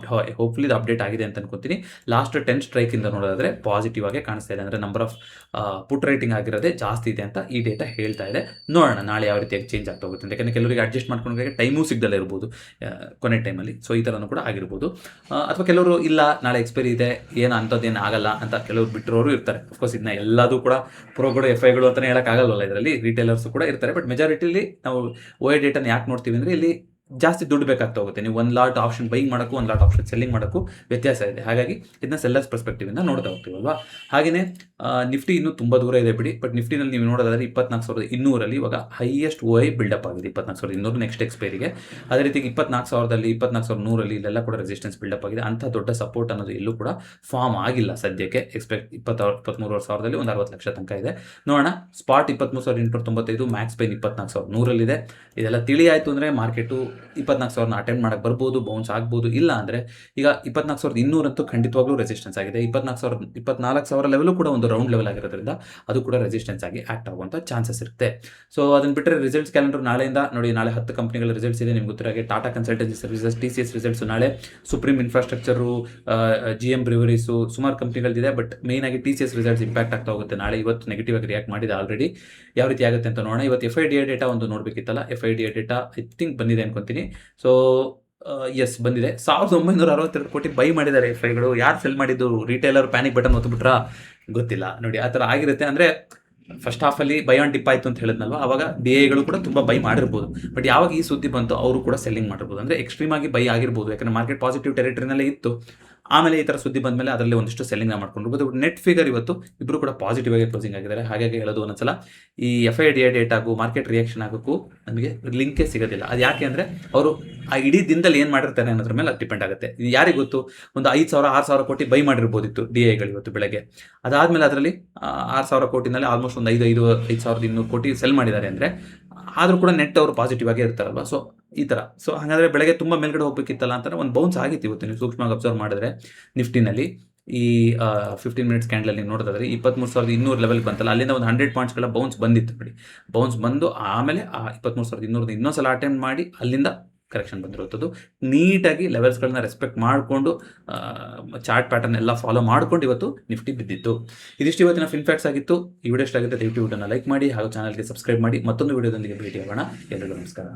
ಹೋಪ್ಫುಲಿ ಇದು ಅಪ್ಡೇಟ್ ಆಗಿದೆ ಅಂತ ಅನ್ಕೋತೀನಿ. ಲಾಸ್ಟ್ 10 ಸ್ಟ್ರೈಕಿಂದ ನೋಡೋದಾದ್ರೆ ಪಾಸಿಟಿವ್ ಆಗಿ ಕಾಣಿಸ್ತಾ ಇದೆ, ಅಂದರೆ ನಂಬರ್ ಆಫ್ ಪುಟ್ ರೈಟಿಂಗ್ ಆಗಿರೋದೇ ಜಾಸ್ತಿ ಇದೆ ಅಂತ ಈ ಡೇಟಾ ಹೇಳ್ತಾ ಇದೆ. ನೋಡೋಣ ನಾಳೆ ಯಾವ ರೀತಿಯಾಗಿ ಚೇಂಜ್ ಆಗ್ತಾ ಹೋಗುತ್ತೆ ಅಂತ. ಯಾಕಂದರೆ ಕೆಲವರಿಗೆ ಅಡ್ಜಸ್ಟ್ ಮಾಡ್ಕೊಂಡಾಗ ಟೈಮೂ ಸಿಗ್ದಲ್ಲೇ ಇರ್ಬೋದು ಕೊನೆ ಟೈಮಲ್ಲಿ. ಸೊ ಈ ಥರನೂ ಕೂಡ ಆಗಿರ್ಬೋದು. ಅಥವಾ ಕೆಲವರು ಇಲ್ಲ ನಾಳೆ ಎಕ್ಸ್ಪೈರಿ ಇದೆ, ಏನು ಅಂಥದ್ದೇನು ಆಗಲ್ಲ ಅಂತ ಕೆಲವರು ಬಿಟ್ಟರೋರು ಇರ್ತಾರೆ. ಅಫ್ಕೋರ್ಸ್ ಇದನ್ನ ಎಲ್ಲದೂ ಕೂಡ ಪ್ರೋಗಳು FIಗಳು ಅಂತಲೇ ಹೇಳೋಕ್ಕಾಗಲ್ಲ, ಇದರಲ್ಲಿ ರಿಟೇಲರ್ಸು ಕೂಡ ಇರ್ತಾರೆ. ಬಟ್ ಮೆಜಾರಿಟಿಲಿ ನಾವು OI ಡೇಟಾನ ಯಾಕೆ ನೋಡ್ತೀವಿ ಅಂದರೆ ಇಲ್ಲಿ ಜಾಸ್ತಿ ದುಡ್ಡು ಬೇಕಾಗ್ತಾ ಹೋಗುತ್ತೆ. ನೀವು ಒಂದು ಲಾಟ್ ಆಪ್ಷನ್ ಬೈಯಿಂಗ್ ಮಾಡೋಕ್ಕೂ ಒಂದು ಲಾಟ್ ಆಪ್ಷನ್ ಸೆಲ್ಲಿಂಗ್ ಮಾಡೋಕ್ಕೂ ವ್ಯತ್ಯಾಸ ಇದೆ. ಹಾಗಾಗಿ ಇದನ್ನ ಸೆಲ್ಲರ್ಸ್ ಪರ್ಸ್ಪೆಕ್ಟಿವಿಂದ ನೋಡ್ತಾ ಹೋಗ್ತೀವಲ್ವಾ. ಹಾಗೆಯೇ ನಿಫ್ಟಿ ಇನ್ನೂ ತುಂಬ ದೂರ ಇದೆ ಬಿಡಿ. ಬಟ್ ನಿಫ್ಟಿನಲ್ಲಿ ನೀವು ನೋಡೋದಾದ್ರೆ 24,200 ಇವಾಗ ಹೈಯೆಸ್ಟ್ OI ಬಿಲ್ಡಪ್ ಆಗಿದೆ. 24,200 ನೆಕ್ಸ್ಟ್ ಎಕ್ಸ್ಪೈರಿಗೆ. ಅದೇ ರೀತಿ 24,000 24,100 ಇಲ್ಲೆಲ್ಲ ಕೂಡ ರೆಸಿಸ್ಟೆನ್ಸ್ ಬಿಲ್ಡಪ್ ಆಗಿದೆ. ಅಂಥ ದೊಡ್ಡ ಸಪೋರ್ಟ್ ಅನ್ನೋದು ಎಲ್ಲೂ ಕೂಡ ಫಾರ್ಮ್ ಆಗಿಲ್ಲ ಸದ್ಯಕ್ಕೆ. 23,000 ಒಂದು 60 ಲಕ್ಷ ತನಕ ಇದೆ. ನೋಡೋಣ. ಸ್ಪಾಟ್ 23,895, ಮ್ಯಾಕ್ಸ್ ಪೇನ್ 24,100 ಇದೆಲ್ಲ ತಿಳಿ ಆಯಿತು ಅಂದರೆ ಮಾರ್ಕೆಟು 24,000 ಅಟೆಂಡ್ ಮಾಡಕ್ಕೆ ಬರ್ಬೋದು, ಬೌನ್ಸ್ ಆಗ್ಬೋದು. ಇಲ್ಲ ಅಂದರೆ ಈಗ 24,200 ಅಂತೂ ಖಂಡಿತವಾಗ್ಲೂ ರೆಸಿಸ್ಟೆನ್ಸ್ ಆಗಿದೆ. 24,000 ಲೆವೆಲು ಕೂಡ ಒಂದು ರೌಂಡ್ ಲೆವೆಲ್ ಆಗಿರೋದ್ರಿಂದ ಅದು ಕೂಡ ರೆಸಿಸ್ಟೆನ್ಸ್ ಆಗಿ ಆಕ್ಟ್ ಆಗುವಂಥ ಚಾನ್ಸಸ್ ಇರುತ್ತೆ. ಸೊ ಅದನ್ನು ಬಿಟ್ಟರೆ ರಿಸಲ್ಟ್ಸ್ ಕ್ಯಾಲೆಂಡರ್ ನಾಳೆಯಿಂದ ನೋಡಿ, ನಾಳೆ 10 ಕಂಪ್ನಿಗಳ ರಿಸಲ್ಟ್ಸ್ ಇದೆ. ನಿಮ್ಗೆ ಗೊತ್ತಿರೋ ಹಾಗೆ Tata consultancy services, TCS results ನಾಳೆ, ಸುಪ್ರೀಂ ಇನ್ಫ್ರಾಸ್ಟ್ರಕ್ಚರು, GM ಬ್ರಿವರೀಸು, ಸುಮಾರು ಕಂಪ್ನಿಗಳಿದೆ. ಬಟ್ ಮೇಯ್ನ್ ಆಗಿ TCS ರಿಸಲ್ಟ್ಸ್ ಇಂಪ್ಯಾಕ್ಟ್ ಆಗ್ತಾ ಹೋಗುತ್ತೆ ನಾಳೆ. ಇವತ್ತು ನೆಗೆಟಿವ್ ಆಗಿ ರಿಯಾಕ್ಟ್ ಮಾಡಿದೆ ಆಲ್ರೆಡಿ. ಯಾವ ರೀತಿ ಆಗುತ್ತೆ ಅಂತ ನೋಡೋಣ. ಇವತ್ತು FIDI ಡೇಟಾ ಒಂದು ನೋಡಬೇಕಿತ್ತಲ್ಲ, FIDI ಡೇಟಾ ಐ ಥಿಂಕ್ ಬಂದಿದೆ ಅನ್ಕೊಂತೀನಿ. ಸೊ ಎಸ್ ಬಂದಿದೆ. 1,962 ಕೋಟಿ ಬೈ ಮಾಡಿದ್ದಾರೆ FIಗಳು. ಯಾರು ಸೆಲ್ ಮಾಡಿದ್ದು? ರಿಟೇಲರ್ ಪ್ಯಾನಿಕ್ ಬಟನ್ ಒತ್ತುಬಿಟ್ರಾ ಗೊತ್ತಿಲ್ಲ. ನೋಡಿ ಆ ಥರ ಆಗಿರುತ್ತೆ. ಅಂದರೆ ಫಸ್ಟ್ ಹಾಫಲ್ಲಿ ಬೈ ಆನ್ ಡಿಪ್ ಆಯಿತು ಅಂತ ಹೇಳಿದ್ನಲ್ವ, ಅವಾಗ DIಗಳು ಕೂಡ ತುಂಬ ಬೈ ಮಾಡಿರ್ಬೋದು. ಬಟ್ ಯಾವಾಗ ಈ ಸುದ್ದಿ ಬಂತು ಅವರು ಕೂಡ ಸೆಲ್ಲಿಂಗ್ ಮಾಡಿರ್ಬೋದು. ಅಂದರೆ ಎಕ್ಸ್ಟ್ರೀಮ್ ಆಗಿ ಬೈ ಆಗಿರ್ಬೋದು, ಯಾಕಂದರೆ ಮಾರ್ಕೆಟ್ ಪಾಸಿಟಿವ್ ಟೆರಿಟರಿನಲ್ಲೇ ಇತ್ತು. ಆಮೇಲೆ ಈ ಥರ ಸುದ್ದಿ ಬಂದಮೇಲೆ ಅದರಲ್ಲಿ ಒಂದಿಷ್ಟು ಸೆಲ್ಲಿಂಗ್ನ ಮಾಡ್ಕೊಂಡಿರ್ಬೋದು. ನೆಟ್ ಫಿಗರ್ ಇವತ್ತು ಇಬ್ಬರು ಕೂಡ ಪಾಸಿಟಿವ್ ಆಗಿ ಕ್ಲೋಸಿಂಗ್ ಆಗಿದ್ದಾರೆ. ಹಾಗಾಗಿ ಹೇಳೋದು ಒಂದೊಂದ್ಸಲ ಈ FIDI ಡೇಟಾಗೂ ಮಾರ್ಕೆಟ್ ರಿಯಾಕ್ಷನ್ ಆಗೋಕ್ಕೂ ನಮಗೆ ಲಿಂಕೇ ಸಿಗೋದಿಲ್ಲ. ಅದು ಯಾಕೆ ಅಂದರೆ ಅವರು ಆ ಇಡೀ ದಿನದಲ್ಲಿ ಏನು ಮಾಡಿರ್ತಾರೆ ಅನ್ನೋದ್ರ ಮೇಲೆ ಅದು ಡಿಪೆಂಡ್ ಆಗುತ್ತೆ. ಯಾರಿಗೆ ಗೊತ್ತು, ಒಂದು 5,000-6,000 ಕೋಟಿ ಬೈ ಮಾಡಿರ್ಬೋದಿತ್ತು DIಗಳು ಇವತ್ತು ಬೆಳಗ್ಗೆ. ಅದಾದಮೇಲೆ ಅದರಲ್ಲಿ 6,000 ಕೋಟಿನಲ್ಲಿ ಆಲ್ಮೋಸ್ಟ್ ಒಂದು 5,200 ಕೋಟಿ ಸೆಲ್ ಮಾಡಿದ್ದಾರೆ ಅಂದರೆ, ಆದರೂ ಕೂಡ ನೆಟ್ ಅವರು ಪಾಸಿಟಿವ್ ಆಗೇ ಇರ್ತಾರಲ್ವ. ಸೊ ಈ ಥರ. ಸೊ ಹಾಗಾದರೆ ಬೆಳಗ್ಗೆ ತುಂಬ ಮೇಲ್ಗಡೆ ಹೋಗಬೇಕಿತ್ತಲ್ಲ ಅಂತ ಒಂದು ಬೌನ್ಸ್ ಆಗಿತ್ತು ಇವತ್ತು. ನೀವು ಸೂಕ್ಷ್ಮವಾಗಿ ಅಬ್ಸರ್ವ್ ಮಾಡಿದ್ರೆ ನಿಫ್ಟಿನಲ್ಲಿ ಈ 15 ಮಿನಿಟ್ಸ್ ಕ್ಯಾಂಡಲಲ್ಲಿ ನೀವು ನೋಡೋದಾದ್ರೆ 23,200 ಲೆವೆಲ್ಗೆ ಬಂತಲ್ಲ, ಅಲ್ಲಿಂದ ಒಂದು 100 ಪಾಯಿಂಟ್ಸ್ಗಳ ಬೌನ್ಸ್ ಬಂದಿತ್ತು ಬಿಡಿ. ಬೌನ್ಸ್ ಬಂದು ಆಮೇಲೆ ಆ 23,200 ಇನ್ನೊಂದ್ಸಲ ಅಟೆಂಡ್ ಮಾಡಿ ಅಲ್ಲಿಂದ ಕರೆಕ್ಷನ್ ಬಂದಿರುವಂಥದ್ದು. ನೀಟಾಗಿ ಲೆವೆಲ್ಸ್ಗಳನ್ನ ರೆಸ್ಪೆಕ್ಟ್ ಮಾಡಿಕೊಂಡು ಚಾರ್ಟ್ ಪ್ಯಾಟರ್ನ್ ಎಲ್ಲ ಫಾಲೋ ಮಾಡ್ಕೊಂಡು ಇವತ್ತು ನಿಫ್ಟಿ ಬಿದ್ದಿತ್ತು. ಇದಿಷ್ಟು ಇವತ್ತಿನ ಫಿನ್ಫ್ಯಾಕ್ಟ್ಸ್ ಆಗಿತ್ತು. ಈ ವಿಡಿಯೋ ಇಷ್ಟ ಆಗುತ್ತೆ ದಯವಿಟ್ಟು ವಿಡಿಯೋನ ಲೈಕ್ ಮಾಡಿ ಹಾಗೂ ಚಾನಲ್ಗೆ ಸಬ್ಸ್ಕ್ರೈಬ್ ಮಾಡಿ. ಮತ್ತೊಂದು ವಿಡಿಯೋದೊಂದಿಗೆ ಭೇಟಿ ಆಗೋಣ. ಎಲ್ಲರಿಗೂ ನಮಸ್ಕಾರ.